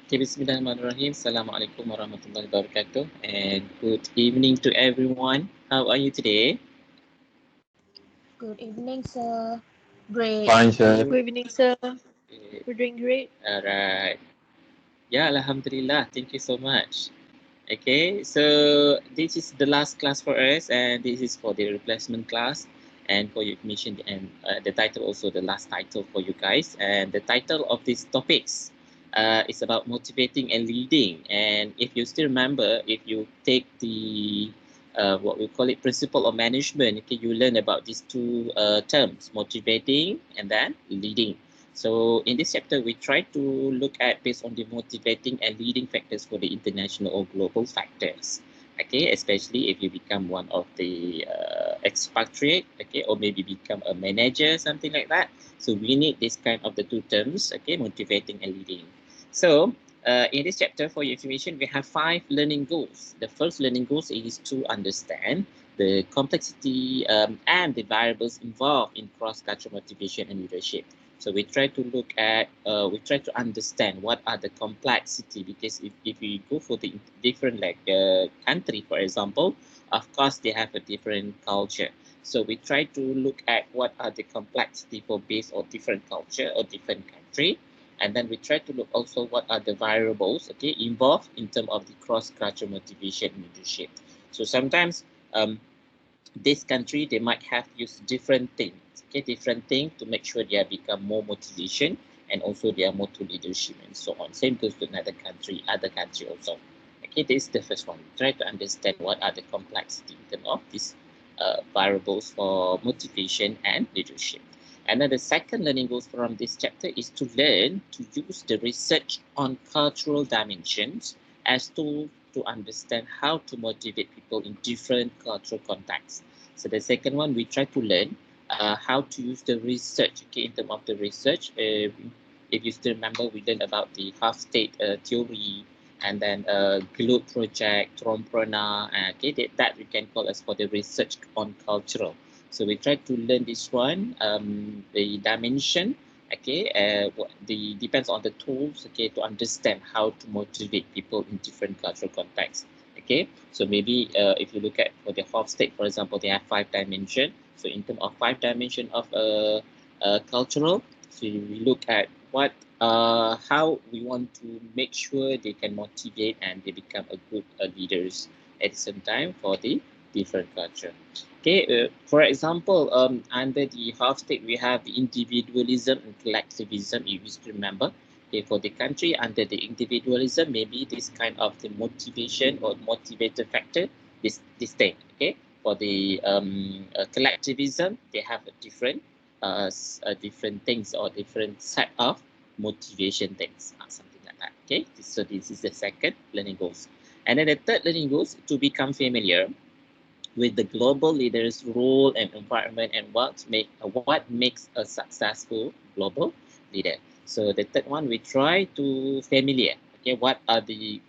Okay, Bismillahirrahmanirrahim. Assalamualaikum warahmatullahi wabarakatuh. And good evening to everyone. How are you today? Good evening, sir. Great. Fine, sir. Okay. Good evening, sir. Okay. We're doing great. Alright. Yeah, Alhamdulillah. Thank you so much. Okay, so this is the last class for us, and this is for the replacement class. And for your information, and the title also the last title for you guys. And the title of these topics is about motivating and leading. And if you still remember, if you take the what we call it principle of management, okay, you learn about these two terms, motivating and then leading. So in this chapter, we try to look at based on the motivating and leading factors for the international or global factors. Okay, especially if you become one of the expatriate, okay, or maybe become a manager, something like that. So we need this kind of the two terms, okay, motivating and leading. So in this chapter, for your information, we have 5 learning goals. The first learning goal is to understand the complexity and the variables involved in cross-cultural motivation and leadership. So we try to look at, we try to understand what are the complexity, because if we go for the different like country, for example, of course they have a different culture. So we try to look at what are the complexity for based on different culture or different country. And then we try to look also what are the variables, okay, involved in terms of the cross-cultural motivation and leadership. So sometimes this country, they might have used different things, okay, different things to make sure they become more motivation and also they are more to leadership and so on. Same goes to another country, other country also. Okay, this is the first one. Try to understand what are the complexity in terms of these variables for motivation and leadership. And then the second learning goals from this chapter is to learn to use the research on cultural dimensions as tools to understand how to motivate people in different cultural contexts. So the second one, we try to learn how to use the research. Okay, in terms of the research, if you still remember, we learned about the half-state theory, and then globe project, Trompreneur, okay, that we can call as for the research on cultural. So we try to learn this one, the dimension, okay, the depends on the tools, okay, to understand how to motivate people in different cultural contexts. Okay, so maybe if you look at for the Hofstede, for example, they have 5 dimension. So in terms of 5 dimension of cultural, so we look at what how we want to make sure they can motivate and they become a good leaders at the same time for the different culture. Okay, for example, under the half state, we have the individualism and collectivism, if you still remember. Okay, for the country, under the individualism, maybe this kind of the motivation or motivator factor, this thing, okay? For the collectivism, they have a different things or different set of motivation things, something like that, okay? So this is the second learning goals. And then the third learning goals, to become familiar with the global leader's role and environment and what makes a successful global leader. So the third one, we try to familiar, okay, what are the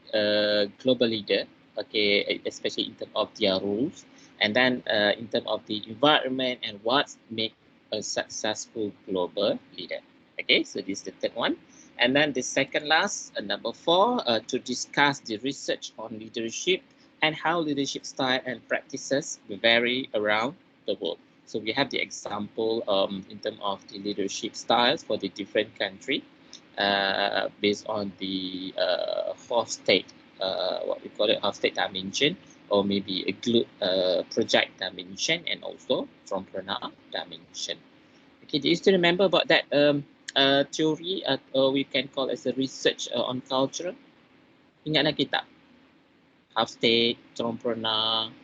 global leader, okay, especially in terms of their rules, and then in terms of the environment and what make a successful global leader. Okay, so this is the third one. And then the second last, number 4, to discuss the research on leadership and how leadership style and practices vary around the world. So we have the example in terms of the leadership styles for the different country based on the Hofstede, what we call it, Hofstede dimension, or maybe a globe project dimension, and also Trompreneur dimension. Okay, do you still remember about that theory we can call as a research on culture? Ingat lagi tak? Half-state, Trompreneur,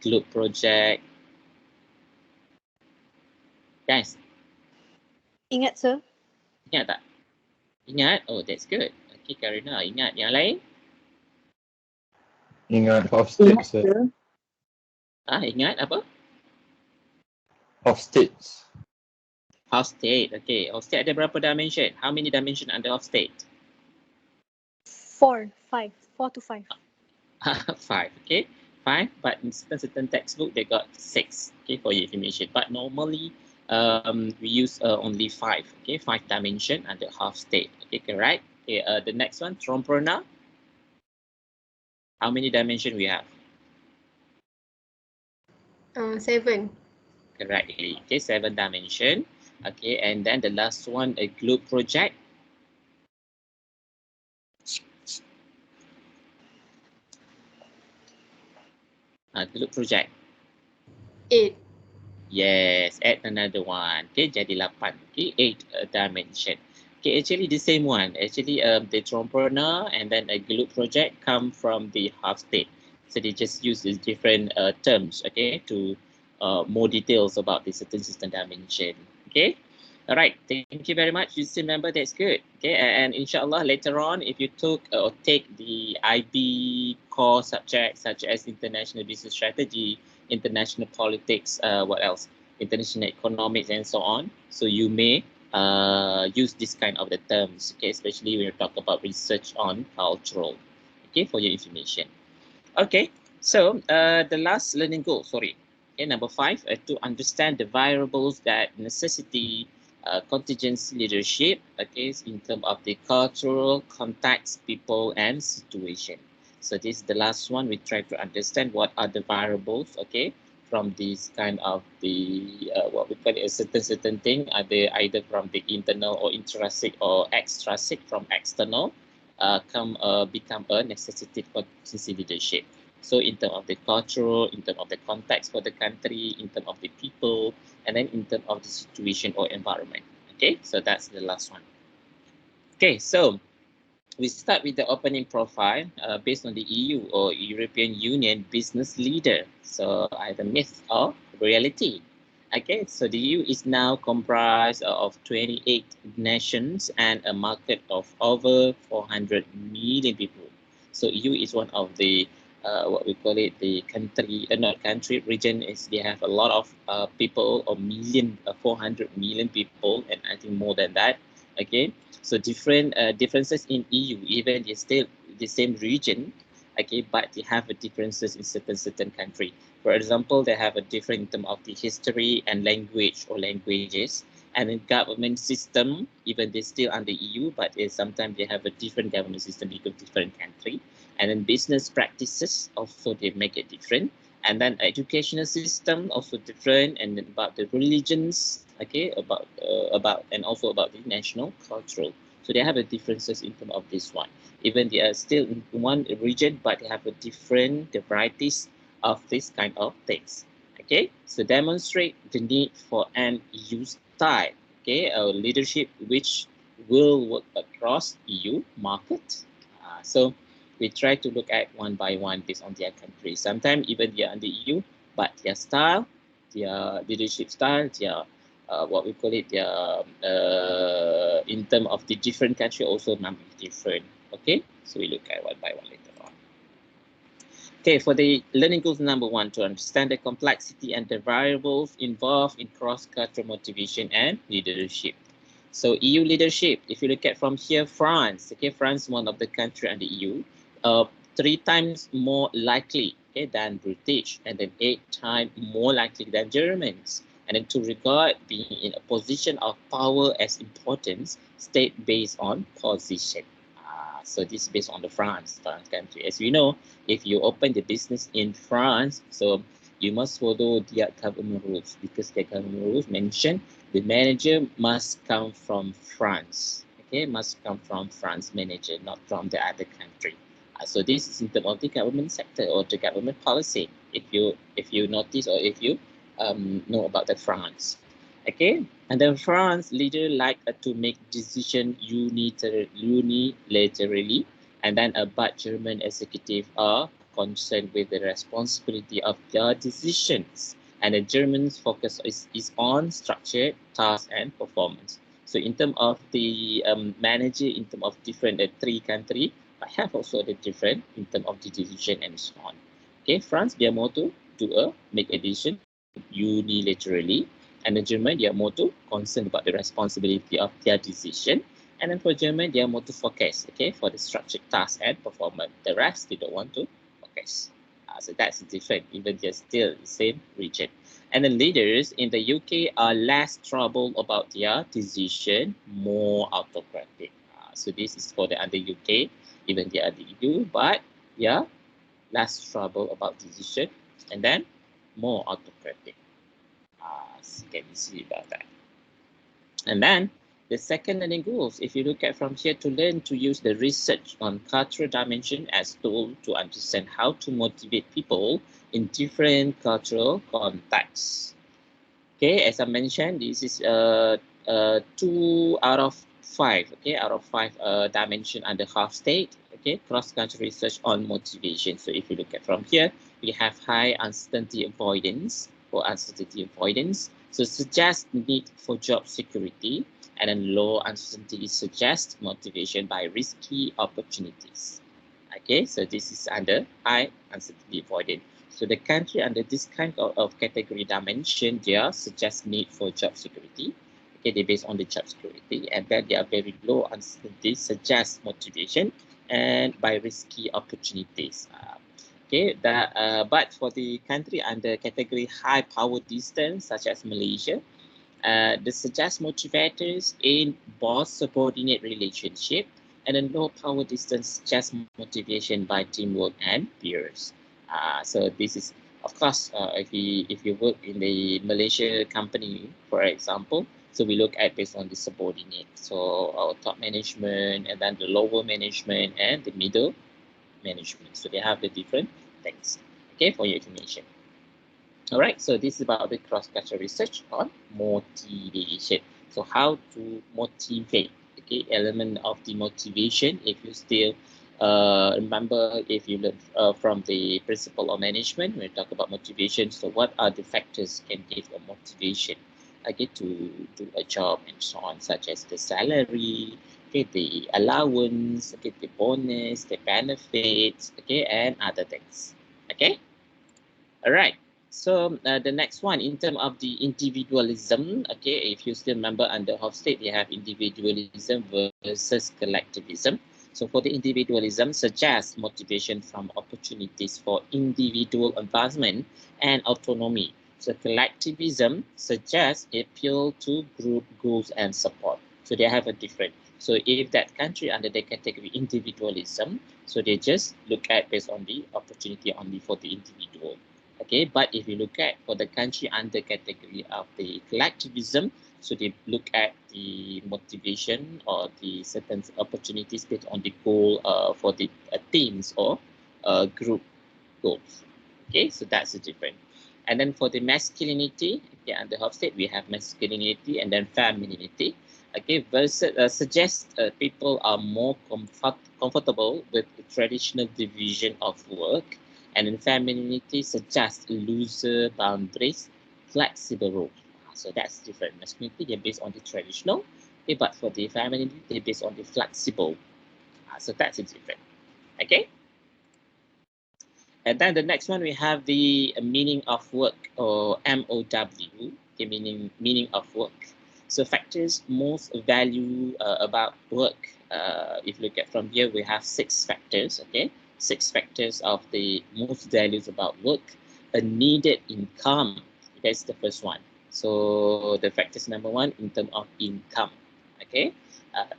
Globe Project. Guys, Ingat, sir. ingat tak? Ingat? Oh, that's good. Okay, Karina, ingat. Yang lain? Ingat Hofstede, Ingat, sir. sir. Ingat apa? Hofstede. Half-state. Okay, half-state ada berapa dimension? How many dimension under half-state? 4 to 5. 5, okay? 5, but in certain textbook, they got 6, okay, for your information. But normally, we use only 5, okay? 5 dimension under half-state, okay, correct? Okay, the next one, Tromperna. How many dimensions we have? 7. Correctly. Okay, 7 dimension. Okay, and then the last one, a globe project. Globe project. 8. Yes, add another one. Okay, jadi 8. Okay, 8 dimension. Okay, actually the same one. Actually, the Tromperna and then a globe project come from the half state. So they just use these different terms, okay, to more details about the certain system dimension. Okay. All right. Thank you very much. You still remember that's good. Okay. And inshallah later on, if you took or take the IB core subjects such as international business strategy, international politics, what else? International economics and so on. So you may use this kind of the terms, okay, especially when you talk about research on cultural, okay, for your information. Okay, so the last learning goal, sorry, okay, number 5, to understand the variables that necessity contingency leadership, okay, in terms of the cultural context, people, and situation. So this is the last one. We try to understand what are the variables, okay, from this kind of the what we call it, a certain thing. Are they either from the internal or intrinsic or extrinsic from external? Become a necessity contingency leadership. So in terms of the cultural, in terms of the context for the country, in terms of the people, and then in terms of the situation or environment. Okay, so that's the last one. Okay, so we start with the opening profile based on the EU or European Union business leader. So either myth or reality. Okay, so the EU is now comprised of 28 nations and a market of over 400 million people. So EU is one of the what we call it the country, not country, region is they have a lot of people, or 400 million people, and I think more than that. Okay, so different differences in EU, even they still the same region, okay, but they have a differences in certain country. For example, they have a different in terms of the history and language or languages, and in government system, even they still under EU, but sometimes they have a different government system because different country. And then business practices also they make it different, and then educational system also different, and then about the religions, okay, about and also about the national cultural. So they have a differences in terms of this one. Even they are still in one region, but they have a different varieties of this kind of things. Okay, so demonstrate the need for an EU style, okay, a leadership which will work across EU market. So we try to look at one by one based on their country. Sometimes even they are under EU, but their style, their leadership style, their what we call it, their in terms of the different country also might be different. Okay, so we look at one by one later on. Okay, for the learning goals number 1, to understand the complexity and the variables involved in cross-cultural motivation and leadership. So EU leadership, if you look at from here, France, okay, France, one of the country under EU, 3 times more likely, okay, than British, and then 8 times more likely than Germans. And then to regard being in a position of power as importance, state based on position. So this is based on the France country. As we know, if you open the business in France, so you must follow their government rules, because their government rules mention the manager must come from France. Okay, must come from France manager, not from the other country. So this is in terms of the government sector or the government policy. If you notice, or if you know about the France. Okay, and then France leader like to make decision unilaterally, and then but German executive are concerned with the responsibility of their decisions, and the Germans focus is on structure, task, and performance. So in terms of the manager, in terms of different 3 country, I have also the different in terms of the decision and so on. Okay, France, their motto to make a decision unilaterally, and the German, they are more to concerned about the responsibility of their decision. And then for German, they are more to focus, okay, for the structured task and performance. The rest, they don't want to focus. So that's different, even they're still the same region. And the leaders in the UK are less troubled about their decision, more autocratic. So this is for the under UK, even the under EU, but yeah, less trouble about decision, and then more autocratic. So can you see about that? And then the second learning goals, if you look at from here, to learn to use the research on cultural dimension as tool to understand how to motivate people in different cultural contexts. Okay, as I mentioned, this is 2 out of 5. Okay, out of 5 dimension under half state. Okay, cross-country research on motivation. So if you look at from here, we have high uncertainty avoidance or uncertainty avoidance. So suggest need for job security, and then low uncertainty suggests motivation by risky opportunities. Okay, so this is under high uncertainty avoidance. So the country under this kind of category dimension, they are suggest need for job security. Okay, they based on the job security, and then they are very low uncertainty, suggest motivation, and by risky opportunities. Okay, that but for the country under category high power distance, such as Malaysia, they suggest motivators in boss subordinate relationship, and a low power distance just motivation by teamwork and peers. So this is, of course, if you work in the Malaysia company, for example, so we look at based on the subordinate. So our top management, and then the lower management, and the middle management. So they have the different things. Okay, for your information. All right, so this is about the cross-cultural research on motivation. So how to motivate, okay, element of the motivation. If you still remember, if you learn from the principle of management, when we talk about motivation, so what are the factors can give a motivation, okay, to do a job and so on, such as the salary, okay, the allowance, okay, the bonus, the benefits, okay, and other things, okay. All right. So the next one, in terms of the individualism, okay, if you still remember under Hofstede, you have individualism versus collectivism. So for the individualism, suggests motivation from opportunities for individual advancement and autonomy. So collectivism suggests appeal to group goals and support. So they have a different. So if that country under the category individualism, so they just look at based on the opportunity only for the individual. Okay, but if you look at for the country under category of the collectivism, so they look at the motivation or the certain opportunities based on the goal for the teams or group goals. Okay, so that's the difference. And then for the masculinity, okay, under Hofstede, we have masculinity and then femininity. Okay, versus suggests people are more comfortable with the traditional division of work, and in femininity suggests looser boundaries, flexible roles. So that's different. Masculinity, they're based on the traditional, okay, but for the femininity, they're based on the flexible. So that's a different. Okay. And then the next one, we have the meaning of work, or MOW, the meaning of work. So factors most value about work. If you look at from here, we have 6 factors, okay? 6 factors of the most values about work. A needed income, that's the first one. So the factors number 1 in terms of income, okay?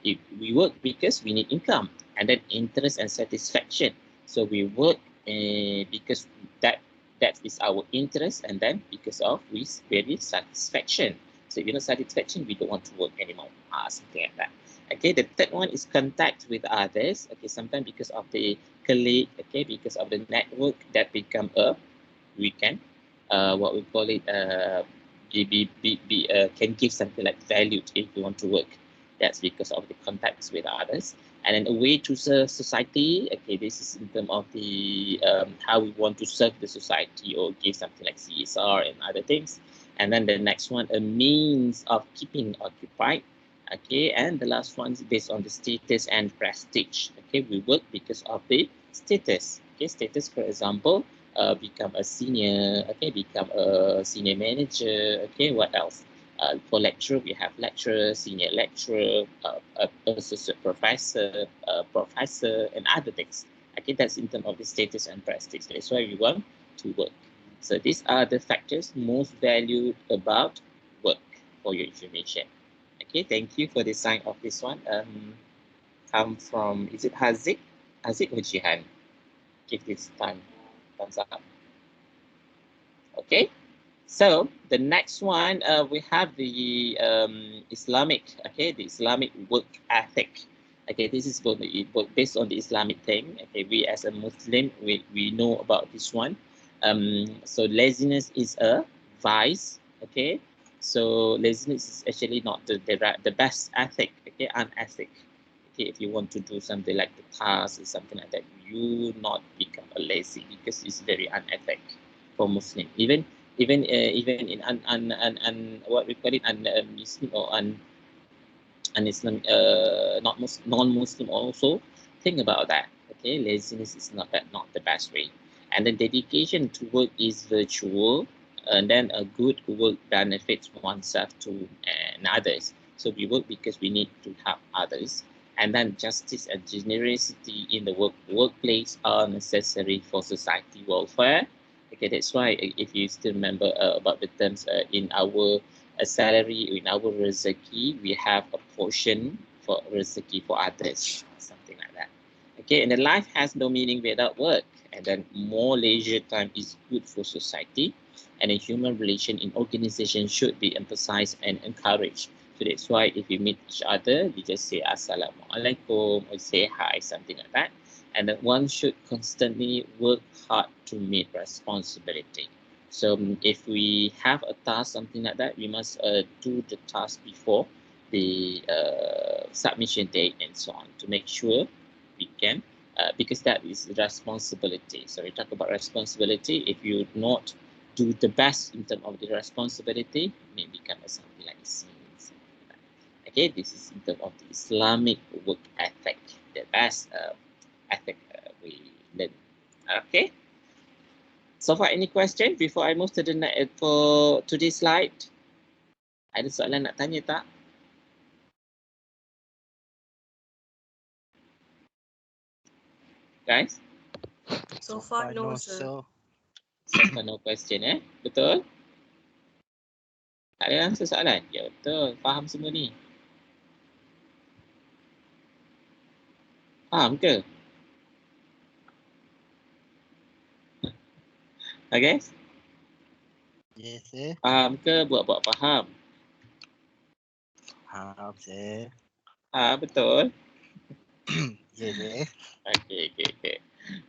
If we work because we need income, and then interest and satisfaction. So we work because that is our interest, and then because of we very satisfaction. So if you're not satisfaction, we don't want to work anymore. Something like that. Okay, the third one is contact with others. Okay, sometimes because of the colleague, okay, because of the network that become a, we can what we call it can give something like value if you want to work. That's because of the contacts with others. And then a way to serve society, okay, this is in terms of the how we want to serve the society or give something like CSR and other things. And then the next one, a means of keeping occupied. Okay, and the last one is based on the status and prestige. Okay, we work because of the status. Okay, status, for example, become a senior, okay, become a senior manager, okay, what else? For lecturer, we have lecturer, senior lecturer, associate professor, professor, and other things. Okay, that's in terms of the status and prestige. That's why we want to work. So these are the factors most valued about work, for your information. Okay, thank you for the sign of this one. come from, is it Haziq? Haziq or Jihan? Give this thumbs up. Okay. So the next one, we have the Islamic, okay, the Islamic work ethic. Okay, this is based on the Islamic thing. Okay, we as a Muslim, we know about this one. So laziness is a vice. Okay, so laziness is actually not the best ethic. Okay, unethic. Okay, if you want to do something like the task or something like that, you not become a lazy because it's very unethic for Muslim. Even in what we call it Muslim or Islam, not non-Muslim also think about that. Okay, laziness is not the best way, and then dedication to work is virtual, and then a good work benefits oneself to and others. So we work because we need to help others, and then justice and generosity in the workplace are necessary for society welfare. Okay, that's why if you still remember about the terms in our salary, in our rezeki, we have a portion for rezeki for others, something like that. Okay, and the life has no meaning without work, and then more leisure time is good for society, and a human relation in organization should be emphasized and encouraged. So that's why if we meet each other, we just say Assalamualaikum or say hi, something like that. And that one should constantly work hard to meet responsibility. So if we have a task, something like that, we must do the task before the submission date and so on to make sure we can, because that is responsibility. So we talk about responsibility. If you not do the best in terms of the responsibility, it may become something like a sin. Okay, this is in terms of the Islamic work ethic, the best ethic we learn. Okay. So far, any question before I move to the next for today's slide? Ada soalan nak tanya tak? Guys? So far, no, sir. So far, no question Betul? Tak ada answer soalan? Ya, betul. Faham semua ni? Faham ke? Okay? Yes, sir. Faham ke? Buat-buat faham? Faham, sir. Betul? Yes, sir. Okay.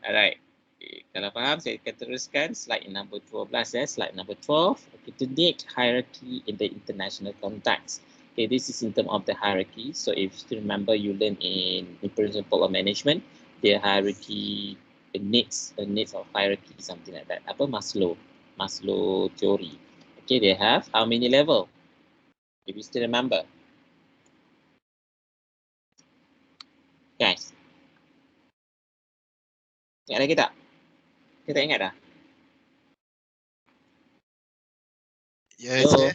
Alright. Okay. Kalau faham, saya akan teruskan slide number 12 Slide number 12. Okay, to date hierarchy in the international context. Okay, this is in terms of the hierarchy. So if you still remember, you learn in principle of management, the hierarchy, the needs of hierarchy, something like that. Apa Maslow theory. Okay, they have how many level? If you still remember, guys. Ingat lagi tak? Kita ingat dah? Yes, So, sir.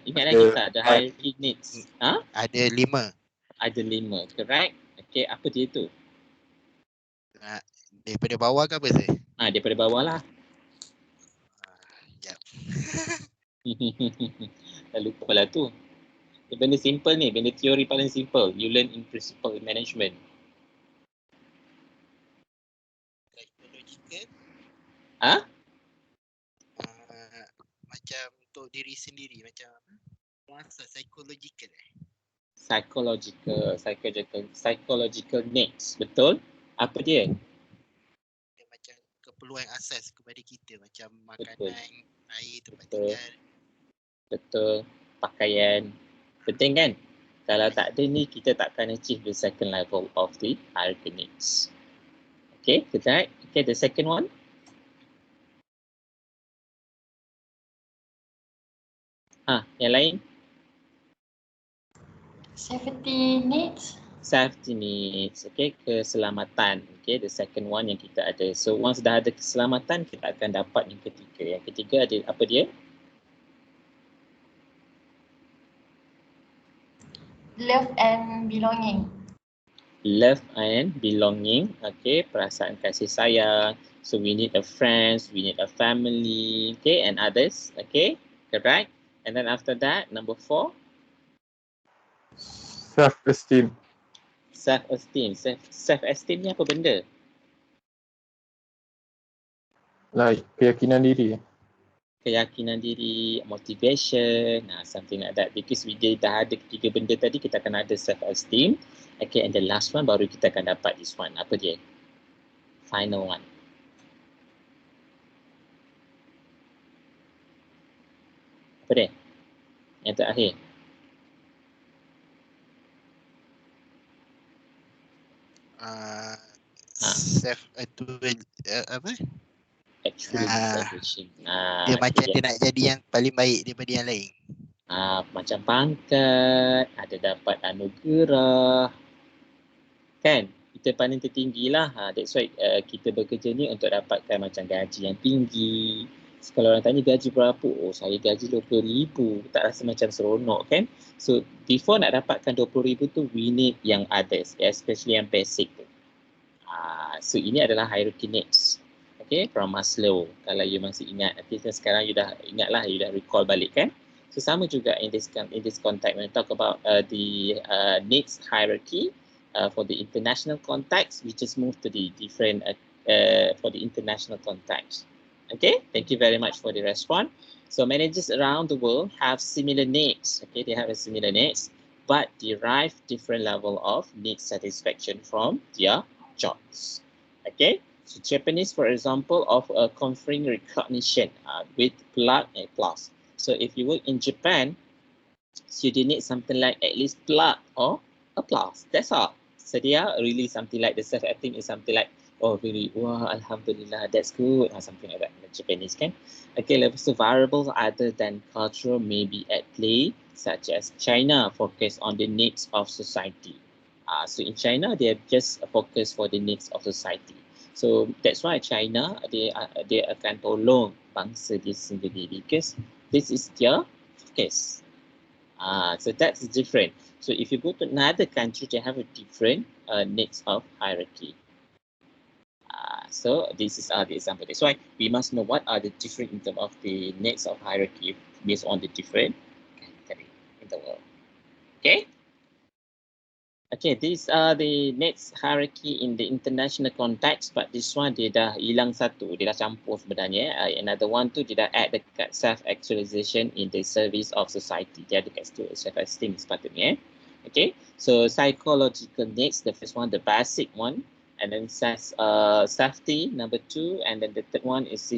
ingat lagi tak? The hierarchy needs. Ada 5. Ada 5, correct? Okay, apa dia tu? Daripada bawah ke apa, sir? Daripada bawah lah. Sekejap. Dah lupa lah tu. Benda simple ni, benda teori paling simple. You learn in principle management. Psychological. Macam untuk diri sendiri, macam masa psychological. Psychological needs, betul? Apa dia? Dia macam keperluan asas kepada kita, macam Betul. makanan, air, tempat Betul. tinggal. Betul. Pakaian. Penting kan? Kalau tak ada ni, kita takkan achieve the second level of the hierarchy needs. Okay, correct. Okay, the second one. Yang lain? Safety needs. Safety needs, okay, keselamatan. Okay, the second one yang kita ada. So once dah ada keselamatan, kita akan dapat yang ketiga. Yang ketiga ada apa dia? Love and belonging. Love and belonging. Okay, perasaan kasih sayang. So we need a friends, we need a family, okay, and others. Okay, correct. And then after that, number 4. Self-esteem. Self-esteem. Self-esteem ni apa benda? Like keyakinan diri. Keyakinan diri, motivation, something like that. Because dia dah ada tiga benda tadi, kita akan ada self-esteem. Okay, and the last one baru kita akan dapat this one. Apa dia? Final one. Apa dia? Yang terakhir. Self apa? Actualization. Dia macam dia. dia nak jadi yang paling baik daripada yang lain. Macam pangkat, ada dapat anugerah. Kan? Kita paling tertinggi lah. That's why kita bekerja ni untuk dapatkan macam gaji yang tinggi. So, kalau orang tanya gaji berapa? Oh, saya gaji 20,000. Tak rasa macam seronok kan? So, before nak dapatkan 20,000 tu, we need yang others. Especially yang basic tu. So, ini adalah hierarchy needs. Okay, from Maslow. Kalau you masih ingat, nanti sekarang you dah ingat lah, you dah recall balik kan? So, sama juga in this context, when we talk about the needs hierarchy, for the international context, we just move to the different for the international context. Okay, thank you very much for the response. So managers around the world have similar needs. Okay, they have a similar needs, but derive different level of need satisfaction from their jobs. Okay, so Japanese, for example, of conferring recognition with plug and plus. So if you work in Japan, so you need something like at least plug or applause. That's all. So they are really something like the self-esteem is something like, oh really, wow, alhamdulillah, that's good, or something like that in the Japanese can. Okay, level of variables other than cultural may be at play, such as China focus on the needs of society. So in China, they are just focused for the needs of society. So that's why China, they akan tolong bangsa dia sendiri because this is their focus. So that's different. So if you go to another country, they have a different needs of hierarchy. So this is the example. That's why we must know what are the different in terms of the needs of hierarchy based on the different country in the world. Okay. Okay, these are the next hierarchy in the international context, but this one dia dah hilang satu, dia dah campur sebenarnya. Another one tu dia dah add dekat self-actualization in the service of society. Dia ada dekat situ self-esteem sepatutnya. Okay, so psychological needs, the first one, the basic one, and then safety, number 2, and then the third one is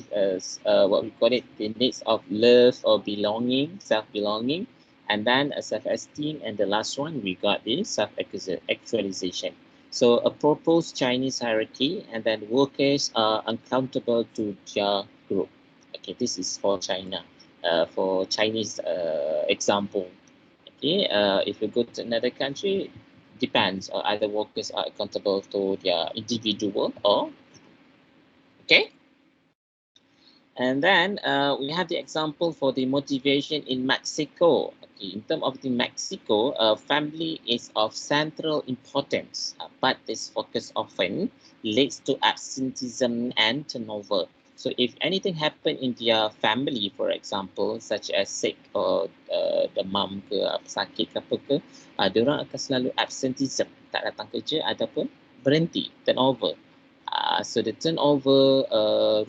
what we call it, the needs of love or belonging, self-belonging. And then a self-esteem, and the last one we got the self-actualization. So a proposed Chinese hierarchy, and then workers are accountable to their group. Okay, this is for China. For Chinese example. Okay, if you go to another country, depends. Or either workers are accountable to their individual or okay. And then we have the example for the motivation in Mexico. Okay, in terms of the Mexico, family is of central importance, but this focus often leads to absenteeism and turnover. So if anything happen in their family, for example, such as sick or the mom ke, sakit ke apa ke, diorang akan selalu absenteeism, tak datang kerja ataupun berhenti, turnover. So the turnover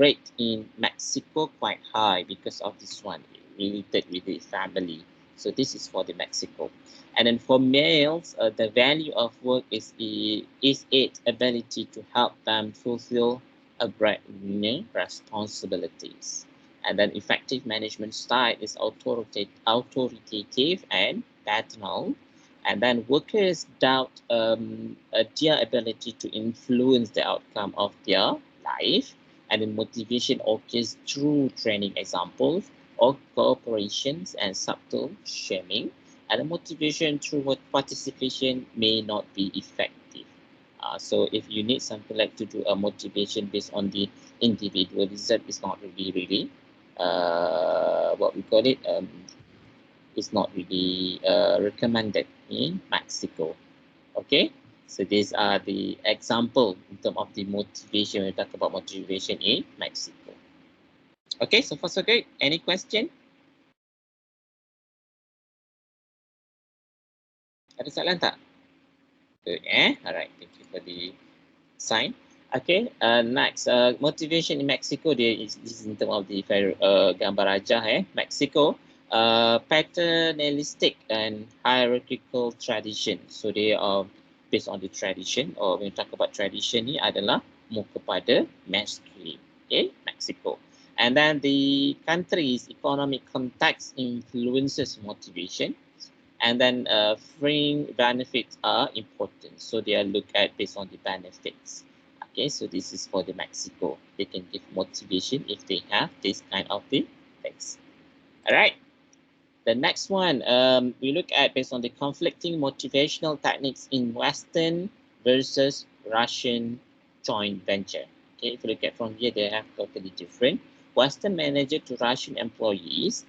rate in Mexico quite high because of this one related with the family. So this is for the Mexico. And then for males, the value of work is its ability to help them fulfill a breadth responsibilities. And then effective management style is authoritative and paternal. And then workers doubt their ability to influence the outcome of their life. And then motivation occurs through training examples or cooperations and subtle shaming. And the motivation through participation may not be effective. So if you need something like to do a motivation based on the individualism, it's not really what we call it, it's not really recommended in Mexico. Okay, so these are the example in terms of the motivation. We talk about motivation in Mexico. Okay, so far so good. Any question? Ada soalan tak? Good, all right, thank you for the sign. Okay, next, motivation in Mexico, this is in terms of the gambar rajah, Mexico, paternalistic and hierarchical tradition. So they are based on the tradition, or when we talk about tradition ni adalah more kepada masculine, okay, Mexico. And then the country's economic context influences motivation. And then fringe benefits are important, so they are looked at based on the benefits. Okay, so this is for the Mexico. They can give motivation if they have this kind of the things. All right. The next one, we look at based on the conflicting motivational techniques in Western versus Russian joint venture. Okay, if you look at from here, they have totally different. Western manager to Russian employees,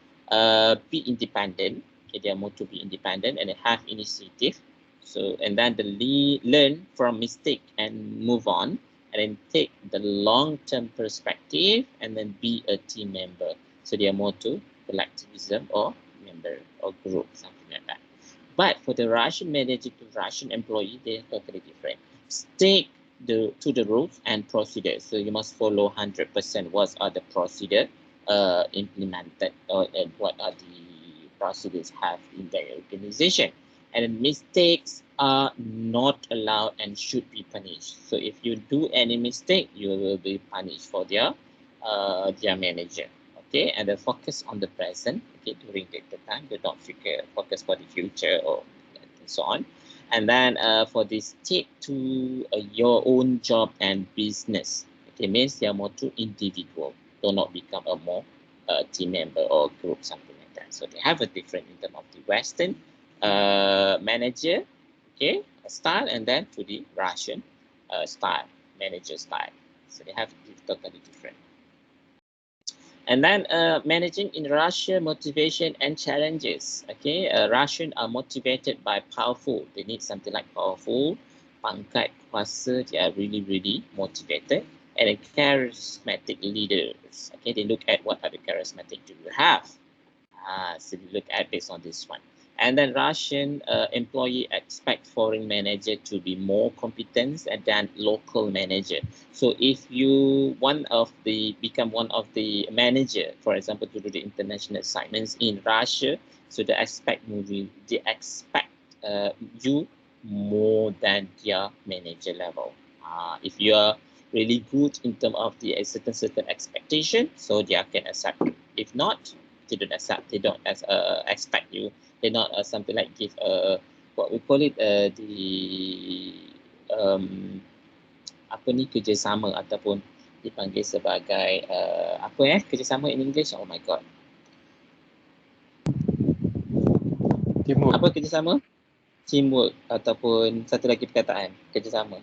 be independent. Okay, they are more to be independent and they have initiative. So, and then the learn from mistake and move on, and then take the long-term perspective and then be a team member. So they are more to collectivism or member or group, something like that. But for the Russian manager to Russian employee, they're totally different. Stick to the rules and procedures. So you must follow 100% what are the procedure implemented, and what are the procedures have in their organization. And mistakes are not allowed and should be punished. So if you do any mistake, you will be punished for their manager. Okay, and then focus on the present. Okay, during the time, do not focus for the future or and so on. And then for this, stick to your own job and business. Okay, means they are more to individual. Do not become a more team member or group, something like that. So they have a different in terms of the Western manager, okay, style, and then to the Russian style, manager style. So they have totally different. And then managing in Russia, motivation and challenges. Okay, Russian are motivated by powerful. They need something like powerful, pangkat, kuasa. They are really, really motivated. And then charismatic leaders. Okay, they look at what are the charismatic do you have. So we look at based on this one. And then Russian employee expect foreign manager to be more competent than local manager. So if you become one of the manager, for example, to do the international assignments in Russia, so they expect you more than their manager level. If you are really good in terms of the certain expectation, so they can accept you. If not, they don't accept. They don't expect you. They not something like give what we call it apa ni, kerjasama ataupun dipanggil sebagai kerjasama in English. Oh my god. Teamwork. Apa kerjasama? Teamwork ataupun satu lagi perkataan kerjasama.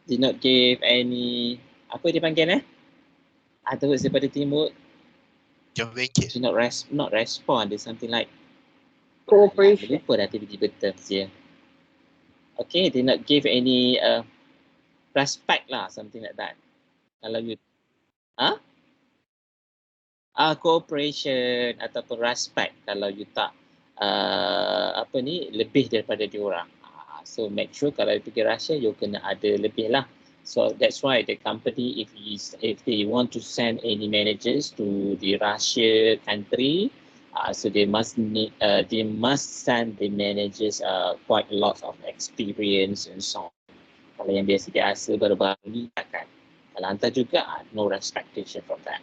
Did not give any apa dipanggil afterwards daripada teamwork. Joint venture. Do not respond. There's something like Cooperation. lupa dah tiba-tiba terms dia. Okay, did not give any respect lah, something like that. Kalau you cooperation ataupun respect kalau you tak lebih daripada diorang. So make sure kalau you pergi Russia, you kena ada lebih lah. So that's why the company, if they want to send any managers to the Russia country, so they must send the managers quite a lot of experience and so on. Kalau yang biasa-biasa baru-baru ni takkan. Kalau hantar juga, no expectation from them.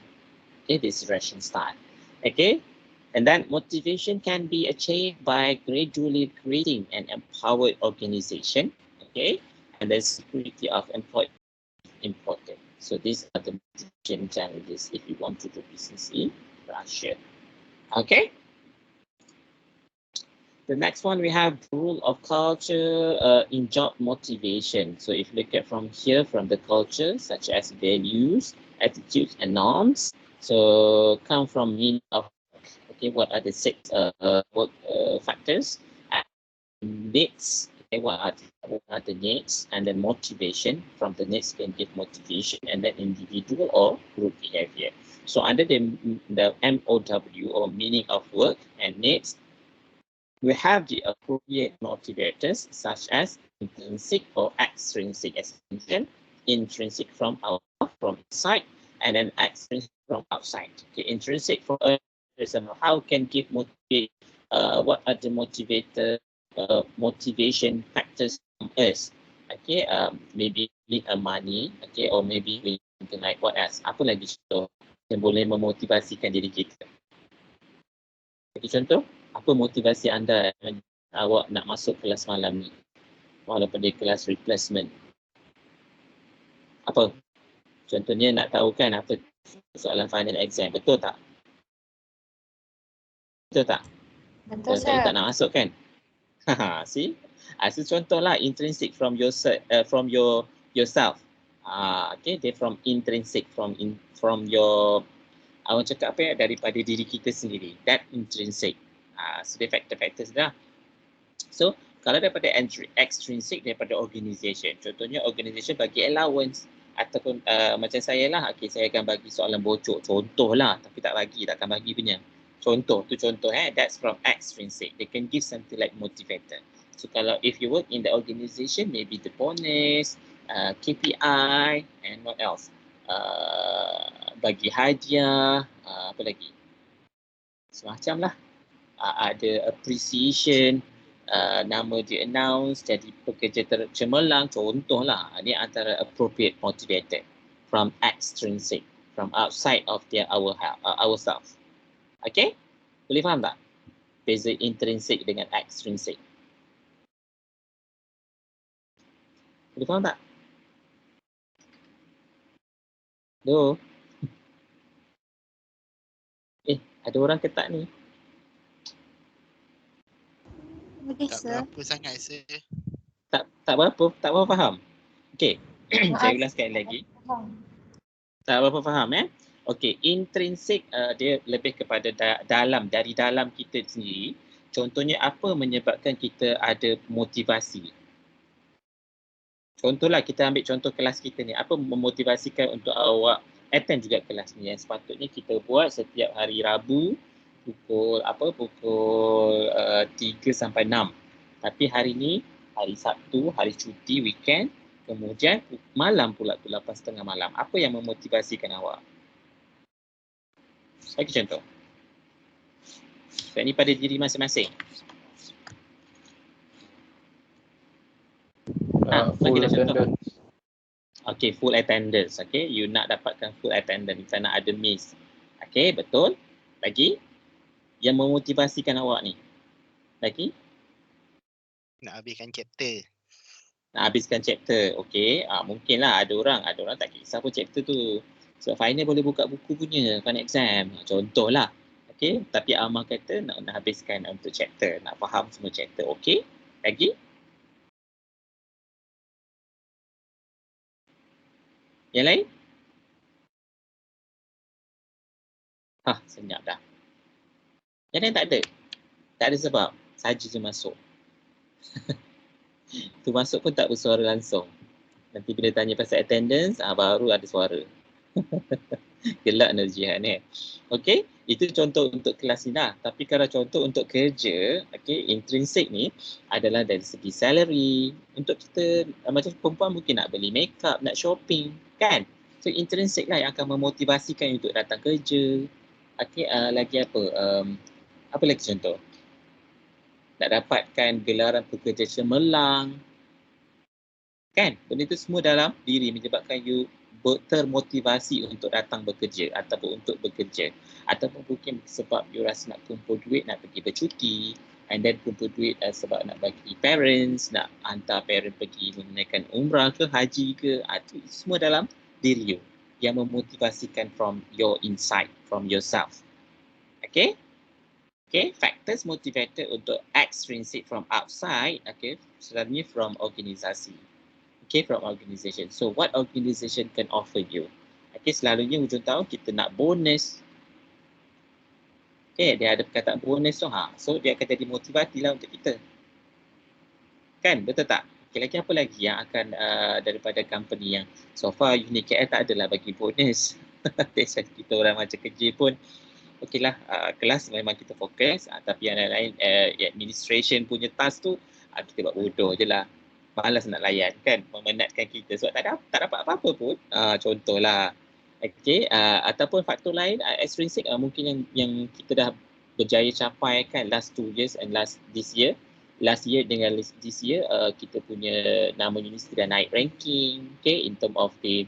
Okay, this is Russian style. Okay, and then motivation can be achieved by gradually creating an empowered organization. Okay, and the security of employee important. So these are the motivation challenges if you want to do business in Russia. Okay. The next one, we have the rule of culture in job motivation. So if you look at from here, from the culture, such as values, attitudes, and norms, so come from meaning of work. Okay, what are the 6 work factors? Needs. Okay, what are the needs? And then motivation. From the needs can give motivation, and then individual or group behavior. So under the MOW or meaning of work and needs, we have the appropriate motivators such as intrinsic or extrinsic extension, intrinsic from inside, and then extrinsic from outside. Okay, intrinsic for us is about how can give motivate, what are the motivation factors from us. Okay, maybe need a money, okay, or maybe we something like what else? Apa lagi contoh yang boleh memotivasikan diri kita? Bagi contoh, apa motivasi anda awak nak masuk kelas malam ni? Walaupun dia kelas replacement. Apa? Contohnya nak tahu kan apa soalan final exam. Betul tak? Betul tak? Betul, Saya sir. tak nak masuk kan? See? So contohlah intrinsic from yourself. Okay, they from intrinsic from your awak cakap apa ya, daripada diri kita sendiri. That intrinsic. So dia factors dah. So kalau daripada extrinsic daripada organisation, contohnya organisation bagi allowance ataupun macam saya lah, okay, saya akan bagi soalan bocor, contoh lah, tapi takkan bagi punya. Contoh, that's from extrinsic. They can give something like motivator. So kalau if you work in the organisation, maybe the bonus, KPI, and what else? Bagi hadiah, apa lagi? Semacam lah. Ada appreciation, nama di announce, jadi pekerja cemerlang, contohlah. Ini antara appropriate motivator from extrinsic, from outside of ourselves. Okay? Boleh faham tak? Beza intrinsic dengan extrinsic. Boleh faham tak? Hello? Ada orang ke tak ni? Boleh, Tak sir. berapa sangat sir. Tak berapa faham. Okey. Saya ulang sekali lagi. Tak berapa faham Okey, intrinsic dia lebih kepada dari dalam kita sendiri. Contohnya apa menyebabkan kita ada motivasi? Contohlah kita ambil contoh kelas kita ni. Apa memotivasikan untuk awak attend juga kelas ni yang sepatutnya kita buat setiap hari Rabu pukul 3 sampai 6. Tapi hari ni hari Sabtu, hari cuti, weekend, kemudian malam pula tu 8:30 malam. Apa yang memotivasikan awak? Bagi contoh. Ini pada diri masing-masing. Full attendance. Okay, full attendance. Okay, you nak dapatkan full attendance. Kita nak ada miss. Okay, betul. Lagi? Yang memotivasikan awak ni? Lagi? Nak habiskan chapter. Nak habiskan chapter. Okay, mungkinlah ada orang tak kisah pun chapter tu. So, final boleh buka buku punya final exam. Contohlah. Okay, tapi Amal kata nak habiskan untuk chapter. Nak faham semua chapter. Okay, lagi? Yang lain? Senyap dah. Yang lain tak ada? Tak ada sebab. Saja je masuk. Tu masuk pun tak bersuara langsung. Nanti bila tanya pasal attendance, baru ada suara. Gelak Nurjihan Okey, itu contoh untuk kelas ni lah. Tapi kalau contoh untuk kerja, okey, intrinsic ni adalah dari segi salary. Untuk kita macam perempuan mungkin nak beli makeup, nak shopping, kan? So intrinsic lah yang akan memotivasikan untuk datang kerja. Okey, lagi apa? Apa lagi contoh? Nak dapatkan gelaran pekerja cemerlang. Kan? Benda itu semua dalam diri menyebabkan you termotivasi untuk datang bekerja ataupun untuk bekerja. Ataupun mungkin sebab you rasa nak kumpul duit, nak pergi bercuti, and then kumpul duit sebab nak bagi parents, nak hantar parent pergi menunaikan umrah ke haji ke, itu semua dalam diri you yang memotivasikan from your inside, from yourself. Okay? Okay, factors motivated untuk extrinsic from outside, okay, selalunya from organisasi. Okay, from organisation. So, what organisation can offer you? Okay, selalunya hujung tahun kita nak bonus. Okay, dia ada perkataan bonus tu. So, dia akan jadi motivasi lah untuk kita. Kan, betul tak? Okay, lagi apa lagi yang akan daripada company yang so far UniKL tak adalah bagi bonus. Kita orang macam kerja pun okeylah, kelas memang kita fokus, tapi yang lain administration punya task tu kita buat bodoh je lah. Malas nak layan kan, memenatkan kita sebab tak dapat apa-apa pun. Contohlah. Okey, ataupun faktor lain extrinsic mungkin yang kita dah berjaya capai kan last 2 years and this year dengan this year kita punya nama universiti dah naik ranking, okay, in term of the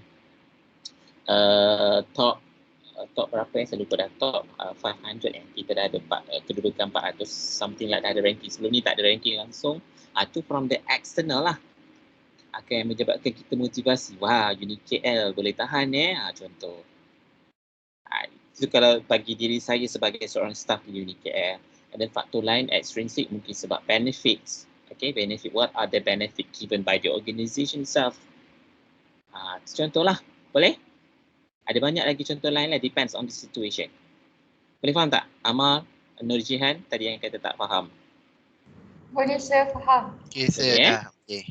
top berapa yang saya lupa dah, top 500 kita dah ada kedudukan 400 something like dah ada ranking. Sebelum ni tak ada ranking langsung. Tu from the external lah akan menyebabkan kita motivasi. Wah, Uni KL boleh tahan contoh. Itu kalau bagi diri saya sebagai seorang staff di Uni KL. And then faktor lain extrinsic mungkin sebab benefits. Okay, benefit, what are the benefit given by the organisation itself? Contohlah, boleh? Ada banyak lagi contoh lain lah, depends on the situation. Boleh faham tak? Amal, Nurjihan tadi yang kata tak faham. Boleh saya faham. Okey, saya Boleh, dah. Okey.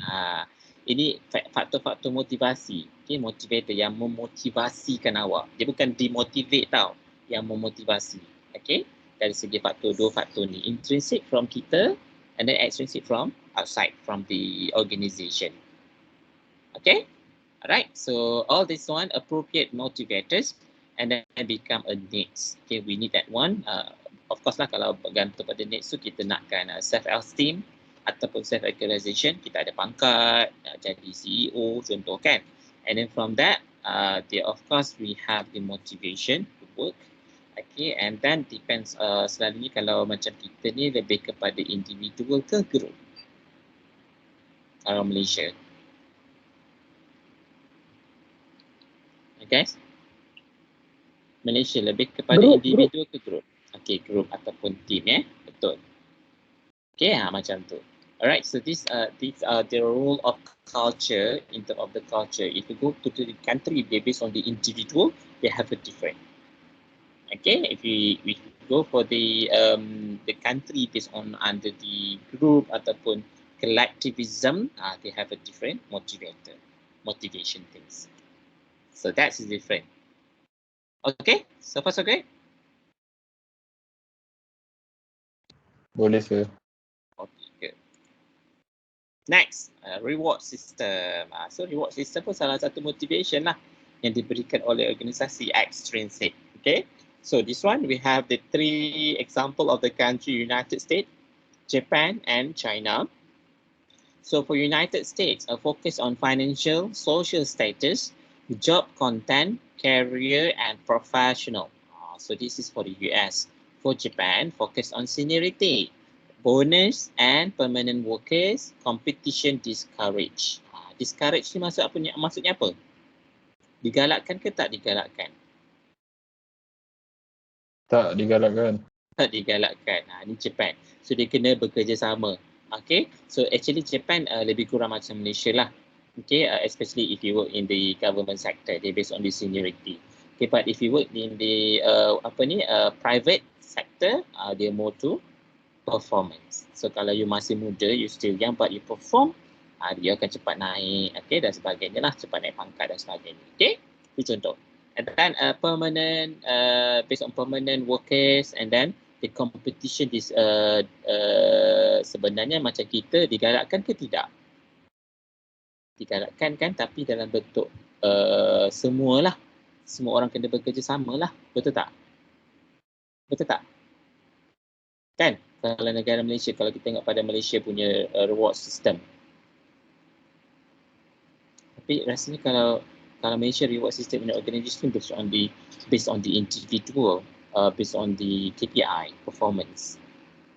Ini faktor-faktor motivasi. Okay, motivator yang memotivasikan awak. Dia bukan demotivate tau, yang memotivasi. Okay, dari segi faktor, dua faktor ni. Intrinsic from kita and then extrinsic from outside, from the organisation. Okay, alright. So all this one appropriate motivators and then become a needs. Okay, we need that one. Of course lah, kalau bergantung pada needs tu kita nakkan self-esteem ataupun self-actualization. Kita ada pangkat, jadi CEO contoh kan. And then from that, of course we have the motivation to work. Okay, and then depends selalunya kalau macam kita ni lebih kepada individual ke group. Kalau Malaysia. Okay. Malaysia lebih kepada individu ke group? Okay, group ataupun team betul. Okay, macam tu. Alright, so these are the role of culture in terms of the culture. If you go to the country, they based on the individual, they have a different. Okay, if we go for the country based on under the group ataupun collectivism, they have a different motivation things. So that's different. Okay, so far so great. Boleh sir. Okay, good. Next, reward system. So reward system pun salah satu motivation lah yang diberikan oleh organisasi extrinsic. Okay, so this one we have the 3 example of the country: United States, Japan, and China. So for United States, a focus on financial, social status, job content, career, and professional. So this is for the US. For Japan, focus on seniority, bonus, and permanent workers, competition discourage. Discourage ni maksudnya apa? Digalakkan ke tak digalakkan? Tak digalakkan. Tak digalakkan. Ni Japan. So dia kena bekerjasama. Okay, so actually Japan lebih kurang macam Malaysia lah. Okay, especially if you work in the government sector, they based on the seniority. Okay, but if you work in the private sector, dia more to performance. So kalau you masih muda, you still young but you perform, dia akan cepat naik, okay, dan sebagainya lah, cepat naik pangkat dan sebagainya. Okay, itu contoh. And then permanent, based on permanent workers, and then the competition is sebenarnya macam kita digalakkan ke tidak? Digalakkan kan, tapi dalam bentuk semualah. Semua orang kena bekerjasama lah. Betul tak? Betul tak? Kan? Kalau negara Malaysia, kalau kita tengok pada Malaysia punya reward system. Tapi rasanya kalau Malaysia reward system in the organisation based on the individual, based on the KPI performance.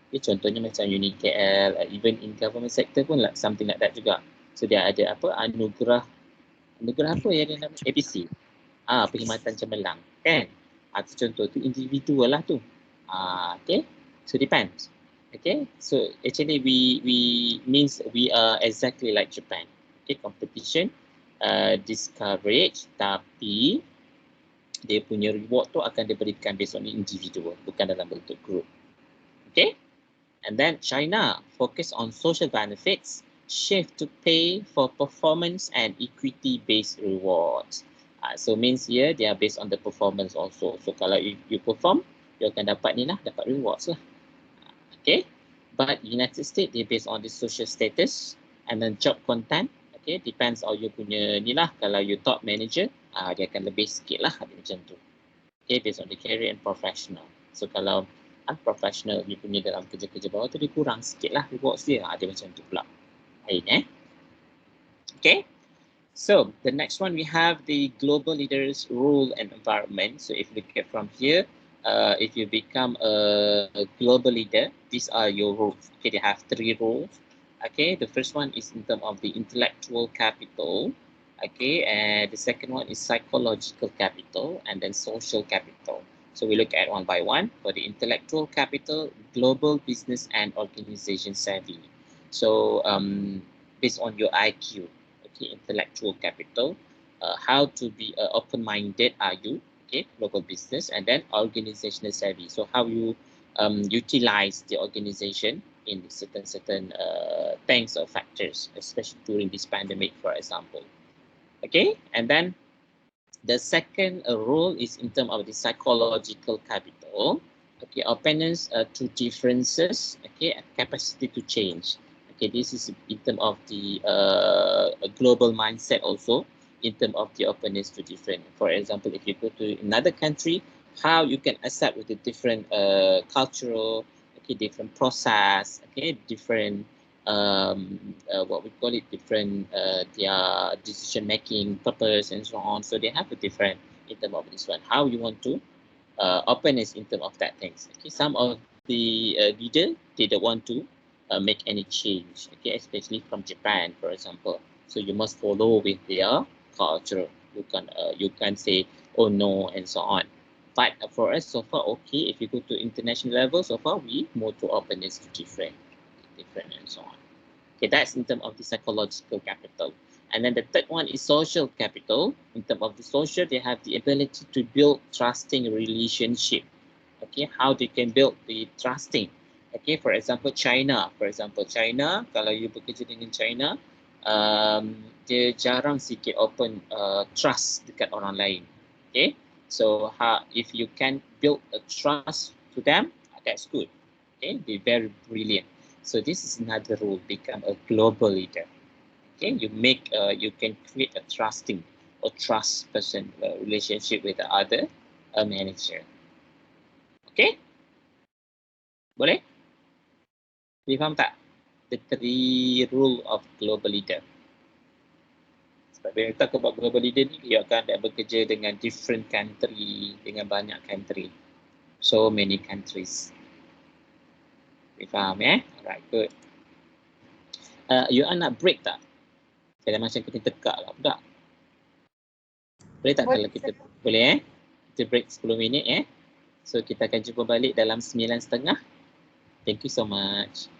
Okay, contohnya macam Uni KL, even in government sector pun like something like that juga. So dia ada anugerah apa yang dia nama APC, perkhidmatan cemerlang kan. Itu contoh tu individual lah tu. Okay, so depends. Okay, so actually we means we are exactly like Japan. Okay, competition discourage, tapi dia punya reward tu akan diberikan based on the individual, bukan dalam bentuk group. Okay, and then China focus on social benefits, shift to pay for performance and equity based rewards. So means here they are based on the performance also. So kalau you perform, you akan dapat ni lah, dapat rewards lah. Okay, but United States dia based on the social status and then job content. Okay, depends on you punya ni lah. Kalau you top manager, dia akan lebih sikit lah, ada macam tu. Okay, based on the career and professional. So kalau professional you punya dalam kerja-kerja bawah tu dia kurang sikit lah rewards dia, ada macam tu pula. Baik Okay. So the next one we have the global leaders role and environment. So if you look at from here, if you become a global leader, these are your roles. Okay, they have 3 roles. Okay, the first one is in terms of the intellectual capital. Okay, and the second one is psychological capital and then social capital. So we look at one by one. For the intellectual capital, global business and organization savvy. So based on your IQ. Intellectual capital, how to be open-minded are you, okay, global business, and then organizational savvy. So how you utilize the organization in certain things or factors, especially during this pandemic, for example. Okay, and then the second role is in terms of the psychological capital. Okay, openness to differences, okay, and capacity to change. Okay, this is in terms of the global mindset also, in terms of the openness to different. For example, if you go to another country, how you can accept with the different cultural, okay, different process, okay, different what we call it, different their decision making purpose and so on. So they have a different in terms of this one. How you want to openness in terms of that things. Okay, some of the leader they don't want to make any change. Okay, especially from Japan, for example. So you must follow with their culture. You can say oh no and so on. But for us so far, okay, if you go to international level, so far we more to openness to different and so on. Okay, that's in terms of the psychological capital. And then the third one is social capital. In terms of the social, they have the ability to build trusting relationship. Okay, how they can build the trusting. Okay, for example, China. For example, China, kalau you bekerja dengan China, dia jarang sikit open trust dekat orang lain. Okay, so if you can build a trust to them, that's good. Okay, they're very brilliant. So this is another rule, become a global leader. Okay, you can create a trusting or trust person relationship with the other manager. Okay, boleh? Boleh faham tak? The 3 rule of global leader. Sebab bila kita talk about global leader ni, dia akan bekerja dengan different country, dengan banyak country. So many countries. Boleh faham Alright, good. You nak break tak? Saya macam kita tekak lah pula. Boleh tak kalau kita boleh kita break 10 minit So kita akan jumpa balik dalam 9.30. Thank you so much.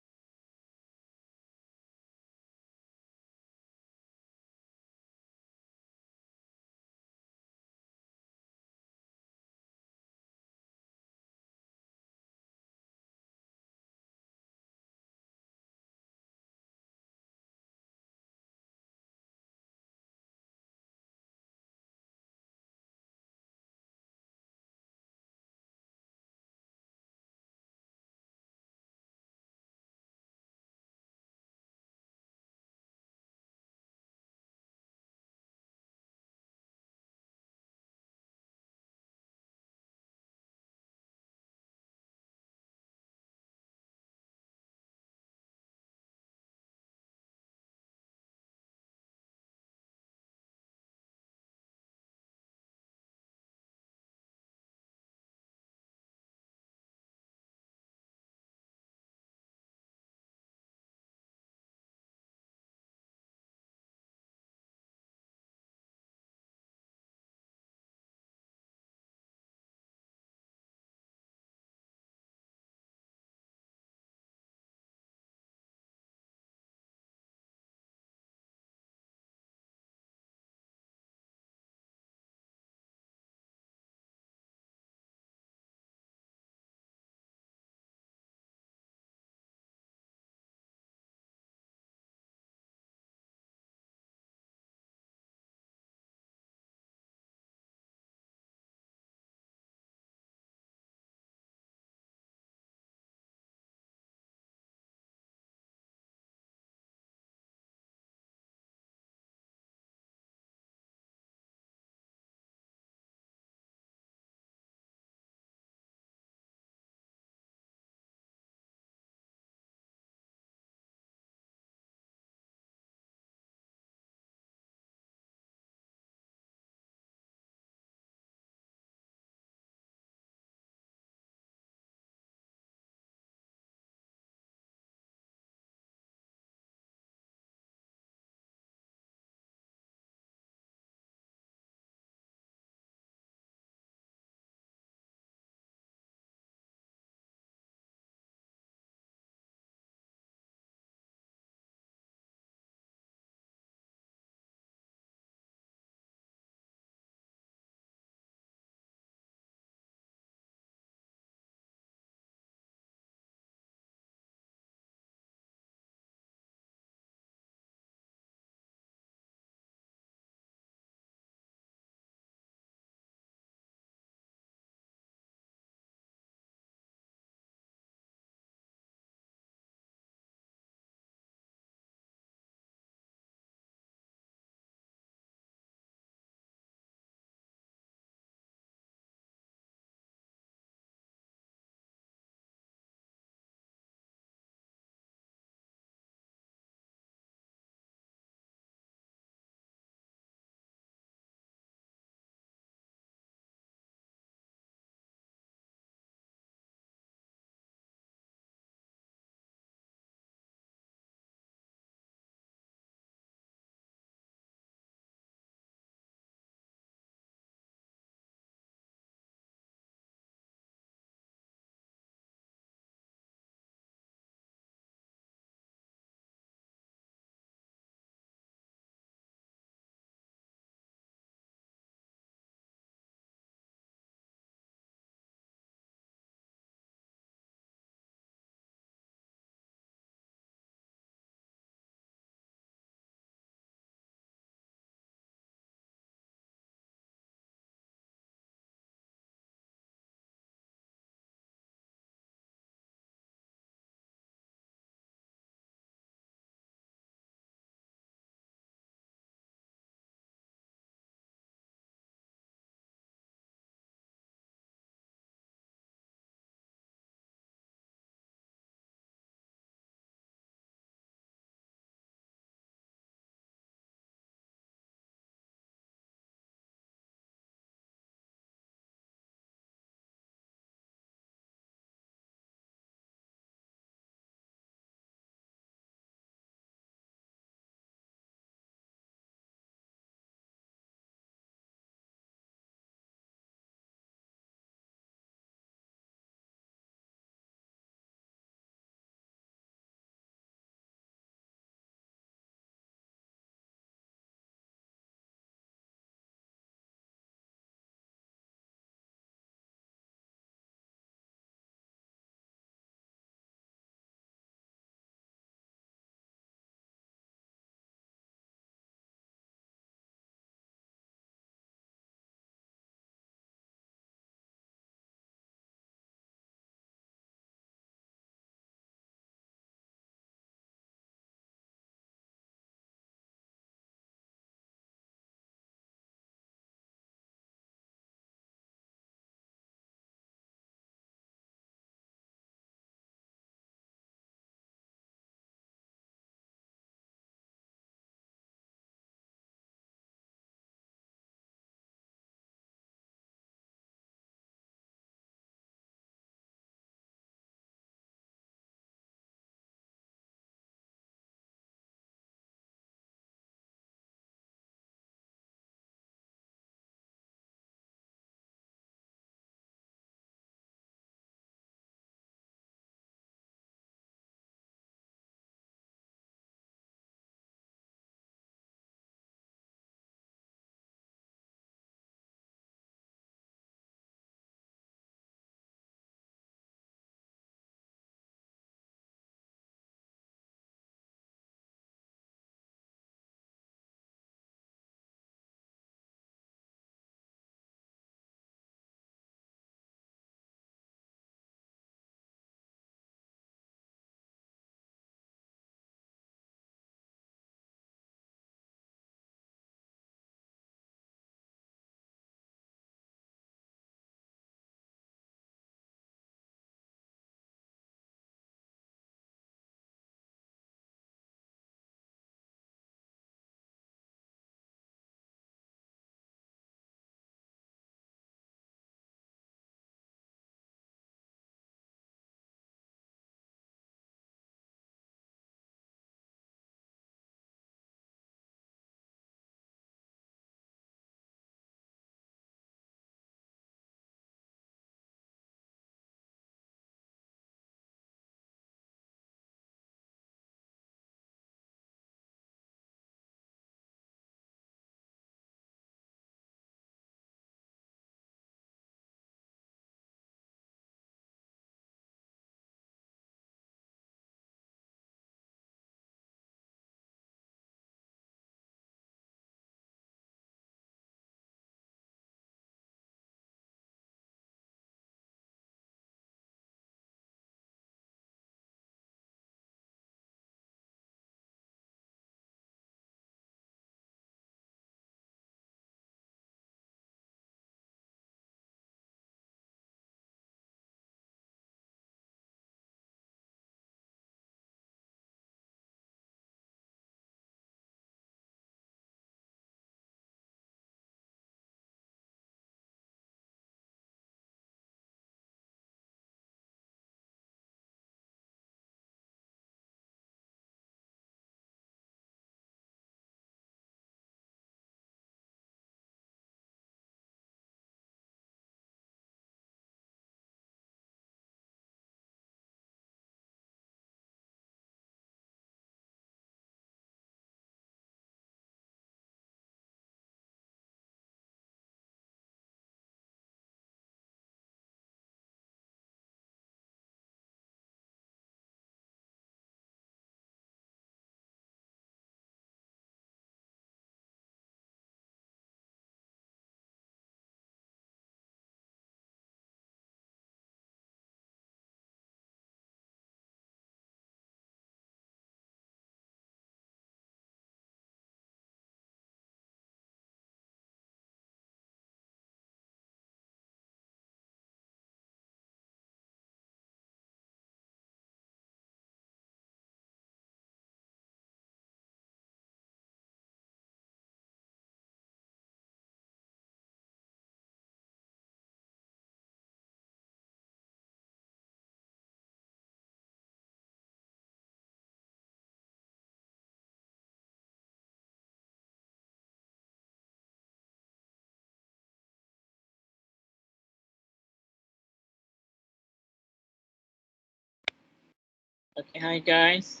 Okay, hi guys.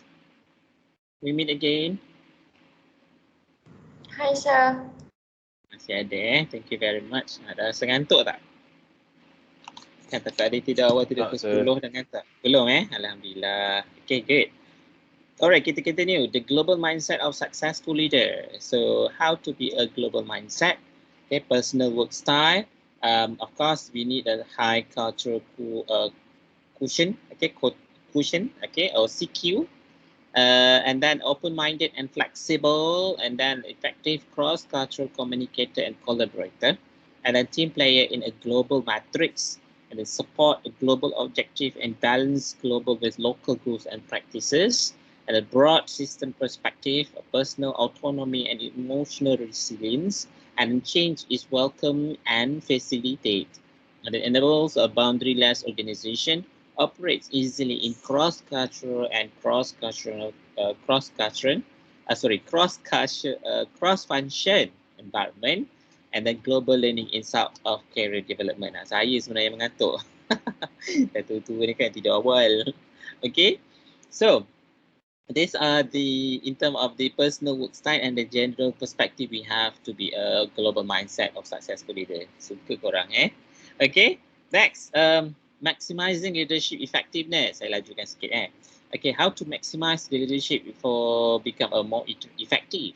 We meet again. Hi, sir. Masih ada Thank you very much. Ada rasa ngantuk tak? Kan tak ada tidur awal tidur Tak, pukul 10 dah ngantuk. Belum Alhamdulillah. Okay, good. Alright, kita continue. The global mindset of successful leader. So, how to be a global mindset? Okay, personal work style. Of course, we need a high cultural quotient. Okay, quotient. Okay, or CQ. And then open-minded and flexible, and then effective cross-cultural communicator and collaborator, and then team player in a global matrix, and then support a global objective and balance global with local goals and practices, and a broad system perspective, a personal autonomy and emotional resilience, and change is welcome and facilitate. And it enables a boundaryless organization, operates easily in cross-cultural and cross-cultural cross-function environment, and then global learning in South of career development. Saya sebenarnya mengantuk. Dah tua-tua ni kan tidur awal. Okay, so these are the in terms of the personal work style and the general perspective we have to be a global mindset of successful leader. Suka korang Okay, next, maximizing leadership effectiveness. Saya lajukan sikit Okay, how to maximize the leadership for become a more effective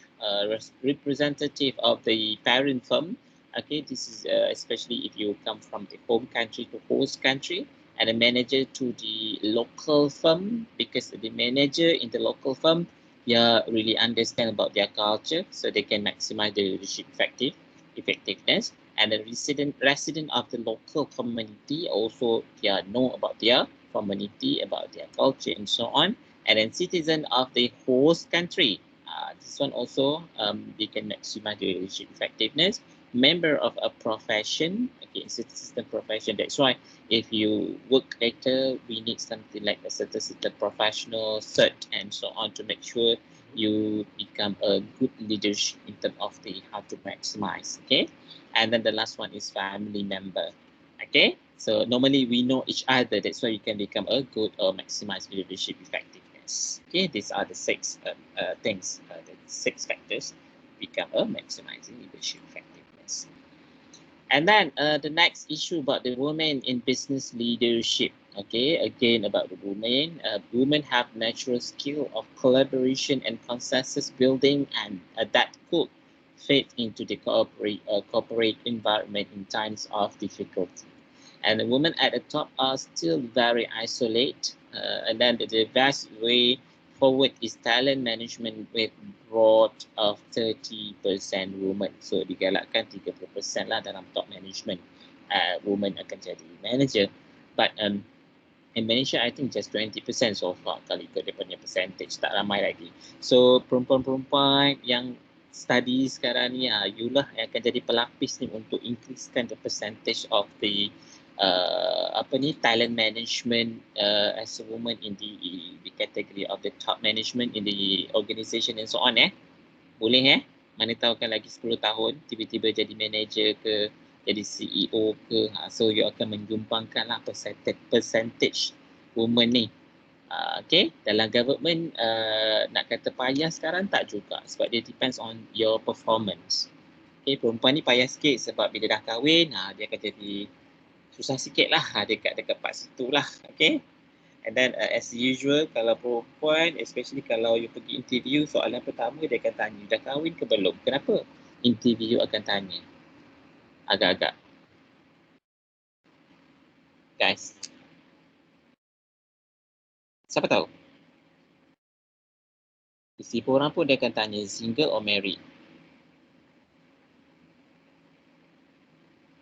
representative of the parent firm. Okay, this is especially if you come from the home country to host country, and a manager to the local firm, because the manager in the local firm, really understand about their culture, so they can maximize the leadership effectiveness. And the resident of the local community also know about their community, about their culture, and so on. And then citizen of the host country, this one also they can maximize the leadership effectiveness. Member of a profession, okay, citizen profession. That's why if you work later, we need something like a certain professional cert and so on to make sure you become a good leadership in terms of the how to maximize. Okay, and then the last one is family member. Okay, so normally we know each other, that's why you can become a good or maximize leadership effectiveness. Okay, these are the six things, the 6 factors become a maximizing leadership effectiveness. And then the next issue about the women in business leadership. Okay, again about the women. Women have natural skill of collaboration and consensus building, and that could fit into the corporate environment in times of difficulty. And the women at the top are still very isolated. And then the best way forward is talent management with broad of 30% women. So digalakkan 30% lah dalam top management. Women akan jadi manager. But in Malaysia, I think just 20% so far kalau ikut dia punya percentage, tak ramai lagi. So perempuan-perempuan yang study sekarang ni, youlah yang akan jadi pelapis ni untuk increasekan the percentage of the talent management as a woman in the category of the top management in the organisation and so on boleh mana tahu kan lagi 10 tahun tiba-tiba jadi manager ke jadi CEO ke, so you akan menjumpangkan lah percentage women ni. Okay, dalam government nak kata payah sekarang tak juga, sebab dia depends on your performance. Okay, perempuan ni payah sikit sebab bila dah kahwin dia akan jadi susah sikit lah dekat part situ lah. Okay, and then as usual kalau perempuan, especially kalau you pergi interview, soalan pertama dia akan tanya dah kahwin ke belum. Kenapa interview akan tanya agak-agak guys? Siapa tahu? Isi orang pun dia akan tanya single or married.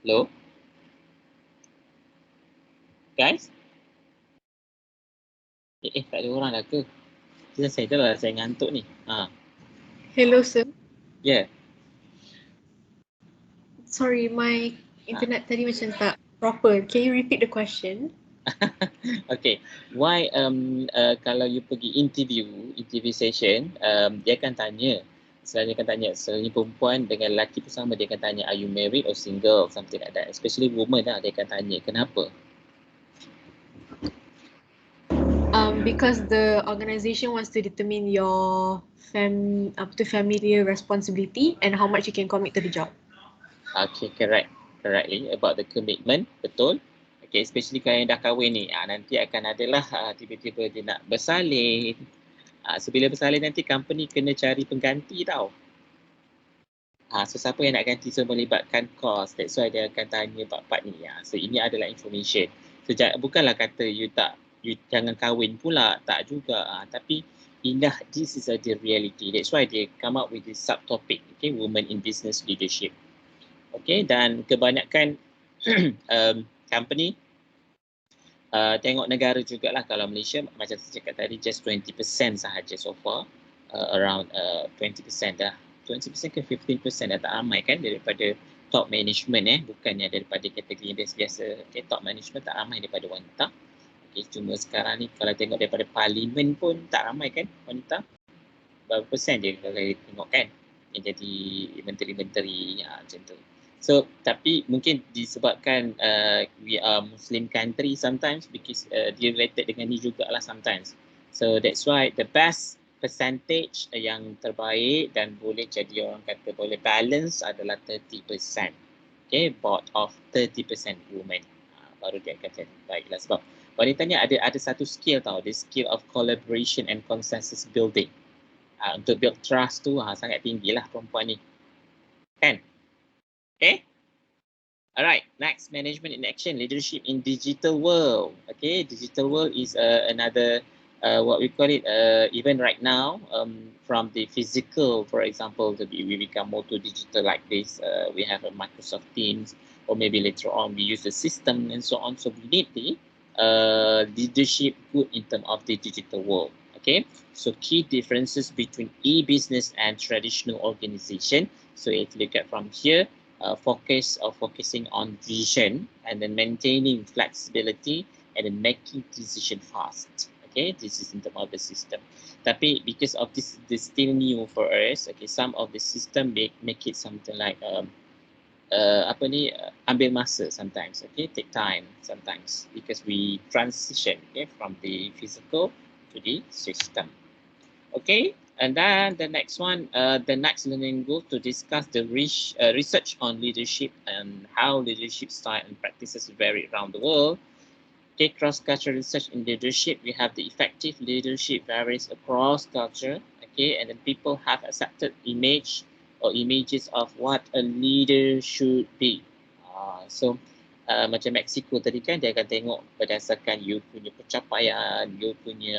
Hello? Guys? Tak ada orang dah ke? Saya dah lah, saya ngantuk ni. Hello, sir. Yeah. Sorry, my internet tadi macam tak proper. Can you repeat the question? Okay. Why kalau you pergi interview session, dia akan tanya, selalunya akan tanya, selalunya perempuan dengan lelaki pun sama, dia akan tanya are you married or single, something like that. Especially woman lah, dia akan tanya kenapa. Because the organisation wants to determine your familiar responsibility and how much you can commit to the job. Okay, correctly about the commitment, betul. Okay, especially kalau yang dah kahwin ni, nanti akan adalah tiba-tiba dia nak bersalin. So bila bersalin nanti company kena cari pengganti tau. So siapa yang nak ganti, so melibatkan cost. That's why dia akan tanya part-part ni. So ini adalah information. So bukanlah kata you jangan kahwin pula, tak juga. Tapi this is the reality. That's why they come up with this subtopic, okay, women in business leadership. Okay, dan kebanyakan company tengok negara jugalah. Kalau Malaysia macam saya cakap tadi, just 20% sahaja so far, around 20% dah, 20% ke 15% dah tak ramai kan daripada top management, bukannya daripada kategori biasa-biasa. Okay, top management tak ramai daripada wanita. Okay, cuma sekarang ni kalau tengok daripada parlimen pun tak ramai kan wanita, berapa persen je kalau tengok kan yang jadi menteri-menteri macam tu. So tapi mungkin disebabkan we are Muslim country sometimes, because dia related dengan ni jugalah sometimes. So that's why the best percentage yang terbaik dan boleh jadi orang kata boleh balance adalah 30%. Okay, board of 30% women. Baru dia akan jadi baiklah, sebab wanita ni ada satu skill tau, the skill of collaboration and consensus building. Untuk build trust tu sangat tinggi lah perempuan ni kan. Okay, alright, next, management in action, leadership in digital world. Okay, digital world is another what we call it, even right now, from the physical, for example, we become more to digital like this. We have a Microsoft Teams, or maybe later on we use the system and so on. So we need the leadership good in terms of the digital world. Okay, so key differences between e-business and traditional organization. So if you look at from here, focusing on vision, and then maintaining flexibility, and then making decision fast. Okay, this is in terms of the system. Tapi because of this still new for us. Okay, some of the system make it something like ambil masa sometimes. Okay, take time sometimes because we transition, okay, from the physical to the system. Okay, and then the next one, the next learning goal to discuss the research on leadership and how leadership style and practices vary around the world. Okay, cross-cultural research in leadership, we have the effective leadership varies across culture. Okay, and then people have accepted image or images of what a leader should be. So macam Mexico tadi kan, dia akan tengok berdasarkan you punya pencapaian, you punya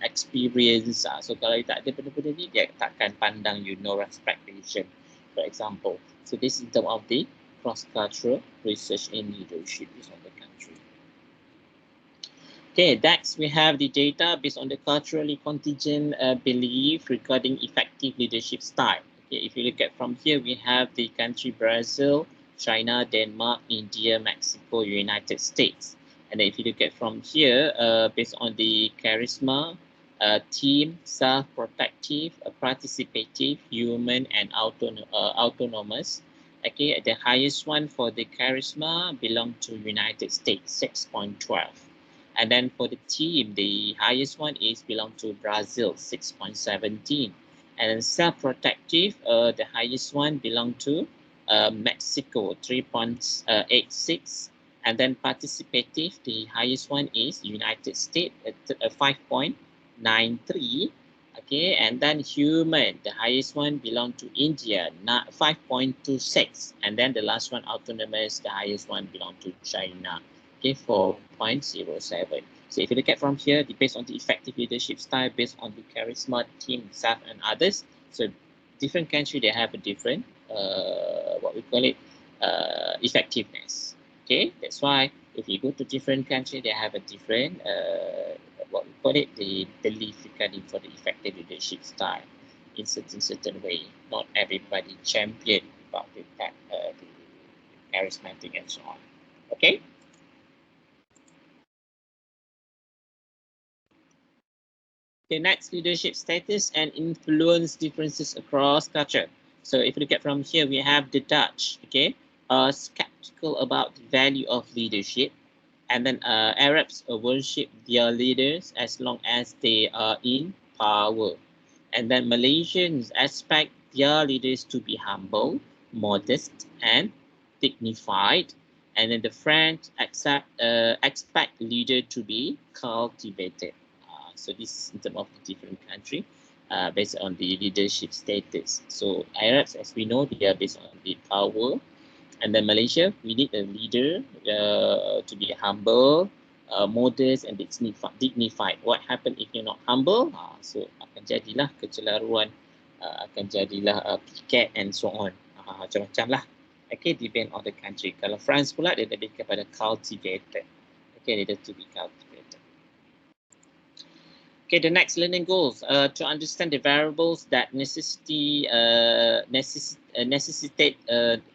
experience. So kalau you tak ada benda-benda ni, dia takkan pandang you no respectation, for example. So this is term of the cross-cultural research in leadership based on the country. Okay, next we have the data based on the culturally contingent belief regarding effective leadership style. Okay, if you look at from here, we have the country Brazil, China, Denmark, India, Mexico, United States. And then if you look at from here, based on the charisma, team, self-protective, participative, human, and autonomous. Okay, the highest one for the charisma belong to United States, 6.12. And then for the team, the highest one is belong to Brazil, 6.17. And then self-protective, the highest one belong to Mexico, 3.86. And then participative, the highest one is United States at 5.93. Okay, and then human, the highest one belong to India, 5.26. And then the last one, autonomous, the highest one belong to China. Okay, 4.07. So if you look at from here, based on the effective leadership style, based on the charisma, team, staff, and others. So different country, they have a different, what we call it, effectiveness. Okay, that's why if you go to different country, they have a different, what we call it, the belief regarding for the effective leadership style in certain way. Not everybody champion about the charismatic and so on. Okay. Okay, next, leadership status and influence differences across culture. So if you look at from here, we have the Dutch, okay, skeptical about the value of leadership. And then Arabs worship their leaders as long as they are in power. And then Malaysians expect their leaders to be humble, modest, and dignified. And then the French expect leader to be cultivated. So this is in terms of the different country based on the leadership status. So Arabs, as we know, they are based on the power. And then Malaysia, we need a leader to be humble, modest and dignified. What happen if you're not humble? So akan jadilah kecelaruan, akan jadilah piket and so on. Macam-macam lah. Okay, depend on the country. Kalau France pula, dia lebih kepada cultivated. Okay, dia to be cultivated. Okay, the next learning goals to understand the variables that necessitate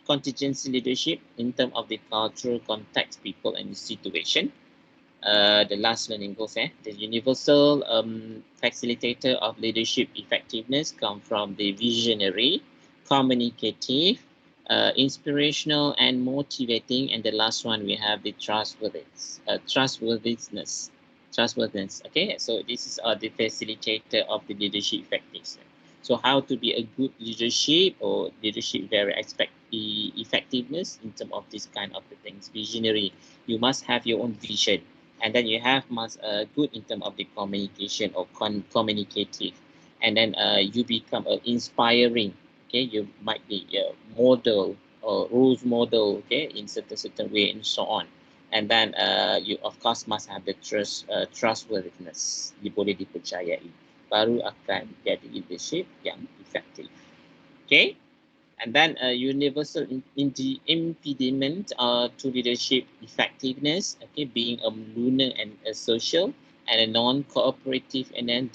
contingency leadership in terms of the cultural context, people, and situation. The last learning goals, the universal facilitator of leadership effectiveness come from the visionary, communicative, inspirational, and motivating. And the last one, we have the trustworthiness. Okay, so this is the facilitator of the leadership effectiveness. So how to be a good leadership or leadership very effectiveness in terms of this kind of the things. Visionary, you must have your own vision, and then you have must good in terms of the communication or communicative, and then you become inspiring. Okay, you might be a model or rules model, okay, in certain way and so on. And then you of course must have the trustworthiness, boleh dipercayai, baru akan jadi leadership yang efektif. Okay, and then universal impediment to leadership effectiveness, okay, being a lunar and a social and a non-cooperative and then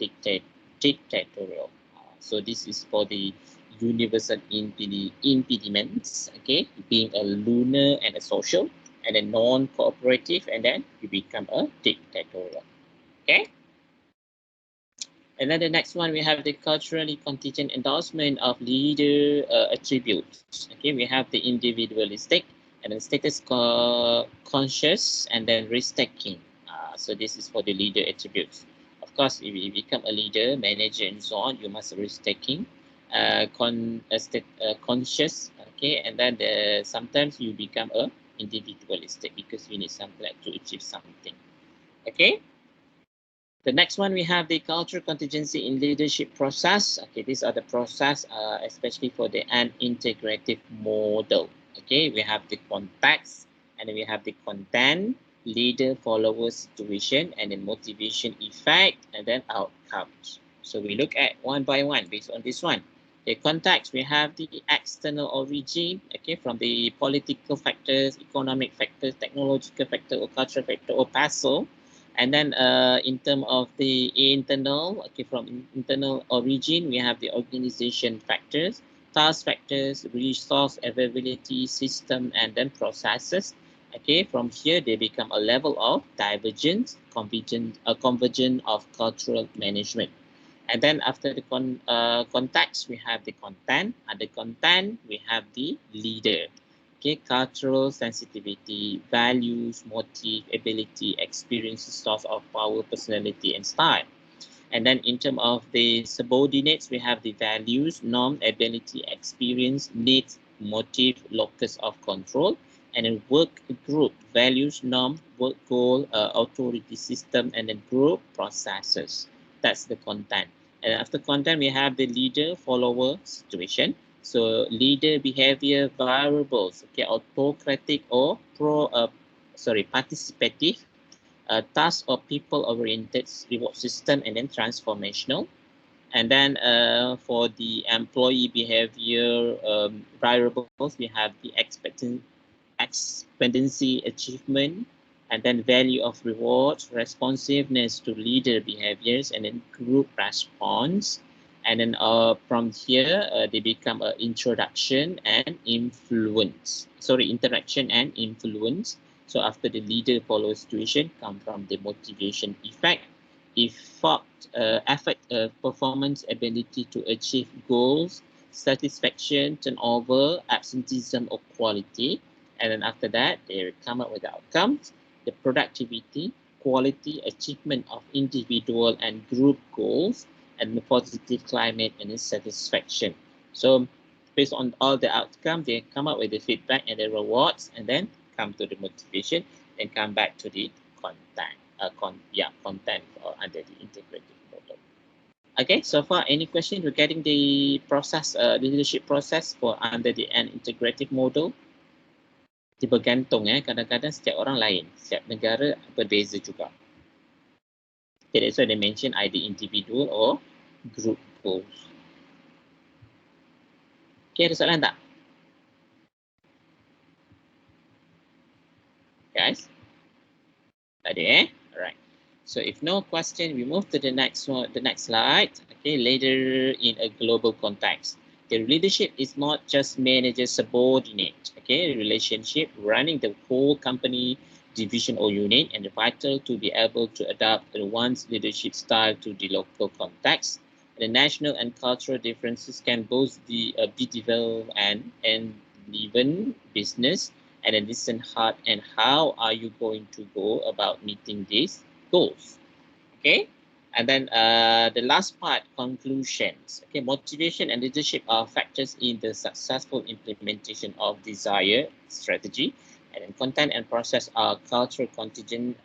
dictatorial. So this is for the universal impediments, okay, being a lunar and a social and a non-cooperative, and then you become a dictatorial. Okay. And then the next one, we have the culturally contingent endorsement of leader attributes. Okay, we have the individualistic and then status conscious and then risk-taking. So this is for the leader attributes. Of course, if you become a leader, manager, and so on, you must risk-taking, conscious. Okay, and then sometimes you become a individualistic because you need something like to achieve something. Okay. The next one, we have the cultural contingency in leadership process. Okay, these are the process, especially for the integrative model. Okay, we have the context, and then we have the content, leader, follower, situation, and then motivation, effect, and then outcomes. So we look at one by one based on this one. The context, we have the external origin, okay, from the political factors, economic factors, technological factor, or cultural factor, or PASO. And then in terms of the internal, okay, from internal origin, we have the organization factors, task factors, resource availability, system, and then processes. Okay, from here, they become a level of divergence, convergence of cultural management. And then after the context, we have the content. And the content, we have the leader. Okay, cultural sensitivity, values, motive, ability, experience, source of power, personality, and style. And then in terms of the subordinates, we have the values, norm, ability, experience, needs, motive, locus of control. And then work group, values, norm, work goal, authority system, and then group processes. That's the content. And after content, we have the leader, follower, situation. So leader behavior variables, okay, autocratic or participative, task or people-oriented reward system, and then transformational. And then for the employee behavior variables, we have the expectancy achievement, and then value of rewards, responsiveness to leader behaviors, and then group response. And then from here, they become introduction and influence. Sorry, interaction and influence. So after the leader follow situation, come from the motivation effect, affect performance ability to achieve goals, satisfaction, turnover, absenteeism, or quality. And then after that, they come up with the outcomes. the productivity, quality, achievement of individual and group goals, and the positive climate and its satisfaction. So based on all the outcome, they come up with the feedback and the rewards, and then come to the motivation, and come back to the content, content or under the integrative model. Okay, so far any question regarding the process, leadership process for under the integrative model? Dia bergantung kadang-kadang setiap orang lain, setiap negara berbeza juga. Okay, that's why they mention either individual or group goals. Okay, ada soalan tak? Guys? Tak ada Alright. So if no question, we move to the next one, the next slide. Okay, later in a global context. The leadership is not just manager subordinate. Okay, relationship running the whole company, division or unit, and vital to be able to adapt one's leadership style to the local context. The national and cultural differences can both be developed and even business. And then listen hard, and how are you going to go about meeting these goals? Okay, and then the last part, conclusions. Okay, motivation and leadership are factors in the successful implementation of desired strategy, and then content and process are cultural contingent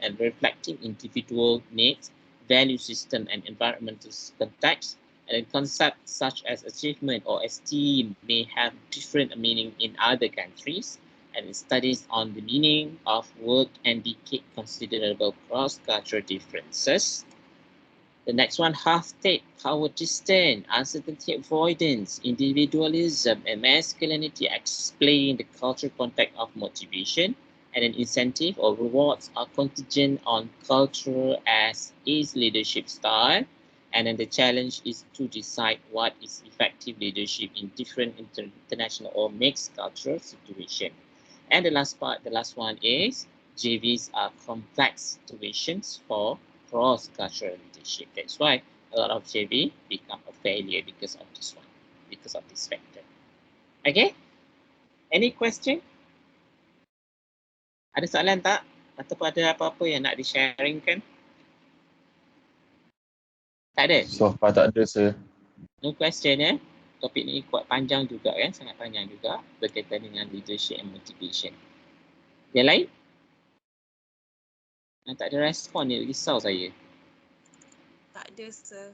and reflecting individual needs, value system, and environmental context. And concepts such as achievement or esteem may have different meaning in other countries, and studies on the meaning of work indicate considerable cross-cultural differences. The next one, half-state, power distance, uncertainty avoidance, individualism, and masculinity explain the cultural context of motivation, and an incentive or rewards are contingent on culture as is leadership style. And then the challenge is to decide what is effective leadership in different international or mixed cultural situation. And the last part, the last one is JVs are complex situations for cross-cultural leadership. That's why a lot of JV become a failure because of this one, because of this factor. Okay? Any question? Ada soalan tak? Ataupun ada apa-apa yang nak di-sharingkan? Tak ada? So far tak ada, sir. No question Topik ni kuat panjang juga sangat panjang juga berkaitan dengan leadership and motivation. Yang lain? Tak ada respon ni, risau saya. Tak ada, sir.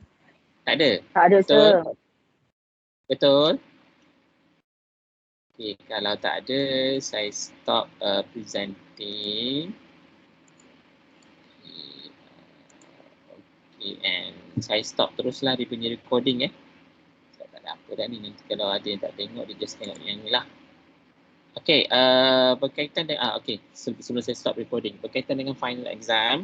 Tak ada? Tak ada, Betul? sir. Betul? Okay, kalau tak ada, saya stop presenting. Okay, and saya stop teruslah dia punya recording Sebab tak ada apa dah ni. Nanti kalau ada yang tak tengok, dia just tengok yang ni lah. Okay, berkaitan dengan, sebelum saya stop recording, berkaitan dengan final exam,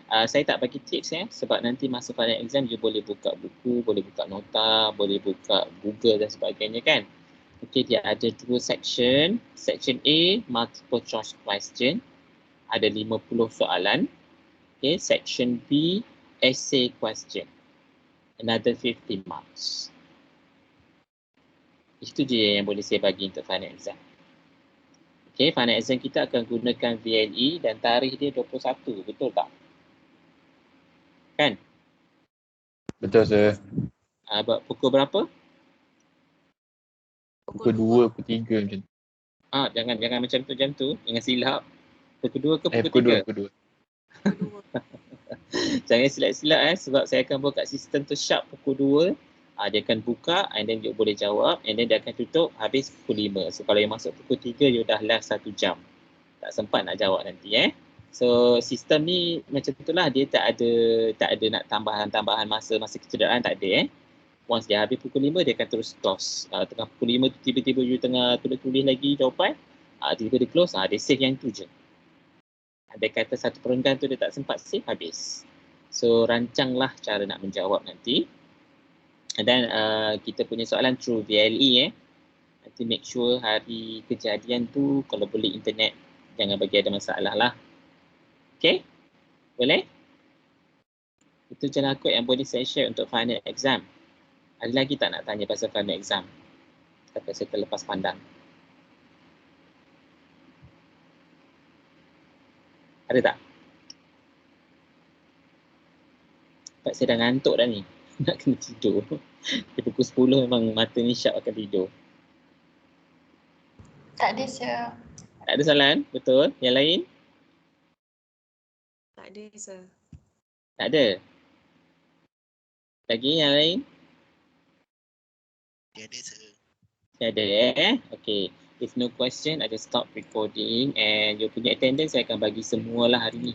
saya tak bagi tips sebab nanti masa final exam, you boleh buka buku, boleh buka nota, boleh buka Google dan sebagainya kan. Okay, dia ada dua section. Section A, multiple choice question. Ada 50 soalan. Okay, section B, essay question. Another 50 marks. Itu je yang boleh saya bagi untuk final exam. Okay, final exam kita akan gunakan VLE dan tarikh dia 21. Betul tak? Kan? Betul, sir. Pukul berapa? Pukul 2, pukul 3 macam tu. Jangan macam tu, jangan silap. Pukul 2 ke pukul 3? Pukul 2. Jangan silap-silap sebab saya akan buat kat sistem tu sharp pukul 2. Dia akan buka and then dia boleh jawab and then dia akan tutup habis pukul 5. So kalau yang masuk pukul 3 dia dah left 1 jam. Tak sempat nak jawab nanti So sistem ni macam itulah, dia tak ada nak tambahan masa kecederaan, tak ada Once dia habis pukul 5 dia akan terus close. Tengah pukul 5 tu tiba-tiba you tengah tulis lagi jawapan, tiba-tiba dia close, dia save yang tu je. Dia kata satu perenggan tu dia tak sempat save, habis. So rancanglah cara nak menjawab nanti. And then kita punya soalan through VLE Nanti make sure hari kejadian tu kalau boleh internet jangan bagi ada masalah lah. Okay? Boleh? Itu je lah kot yang boleh saya share untuk final exam. Ada lagi tak nak tanya pasal final exam? Kata saya terlepas pandang. Ada tak? Tak, saya dah ngantuk dah ni. Nak kena tidur. Di pukul 10 memang mata ni syak akan tidur. Tak ada, sir. Tak ada soalan? Betul? Yang lain? Tak ada, sir. Tak ada? Lagi yang lain? Tiada sir. Ada Okay. If no question, I just stop recording and you punya attendance saya akan bagi semualah hari ni.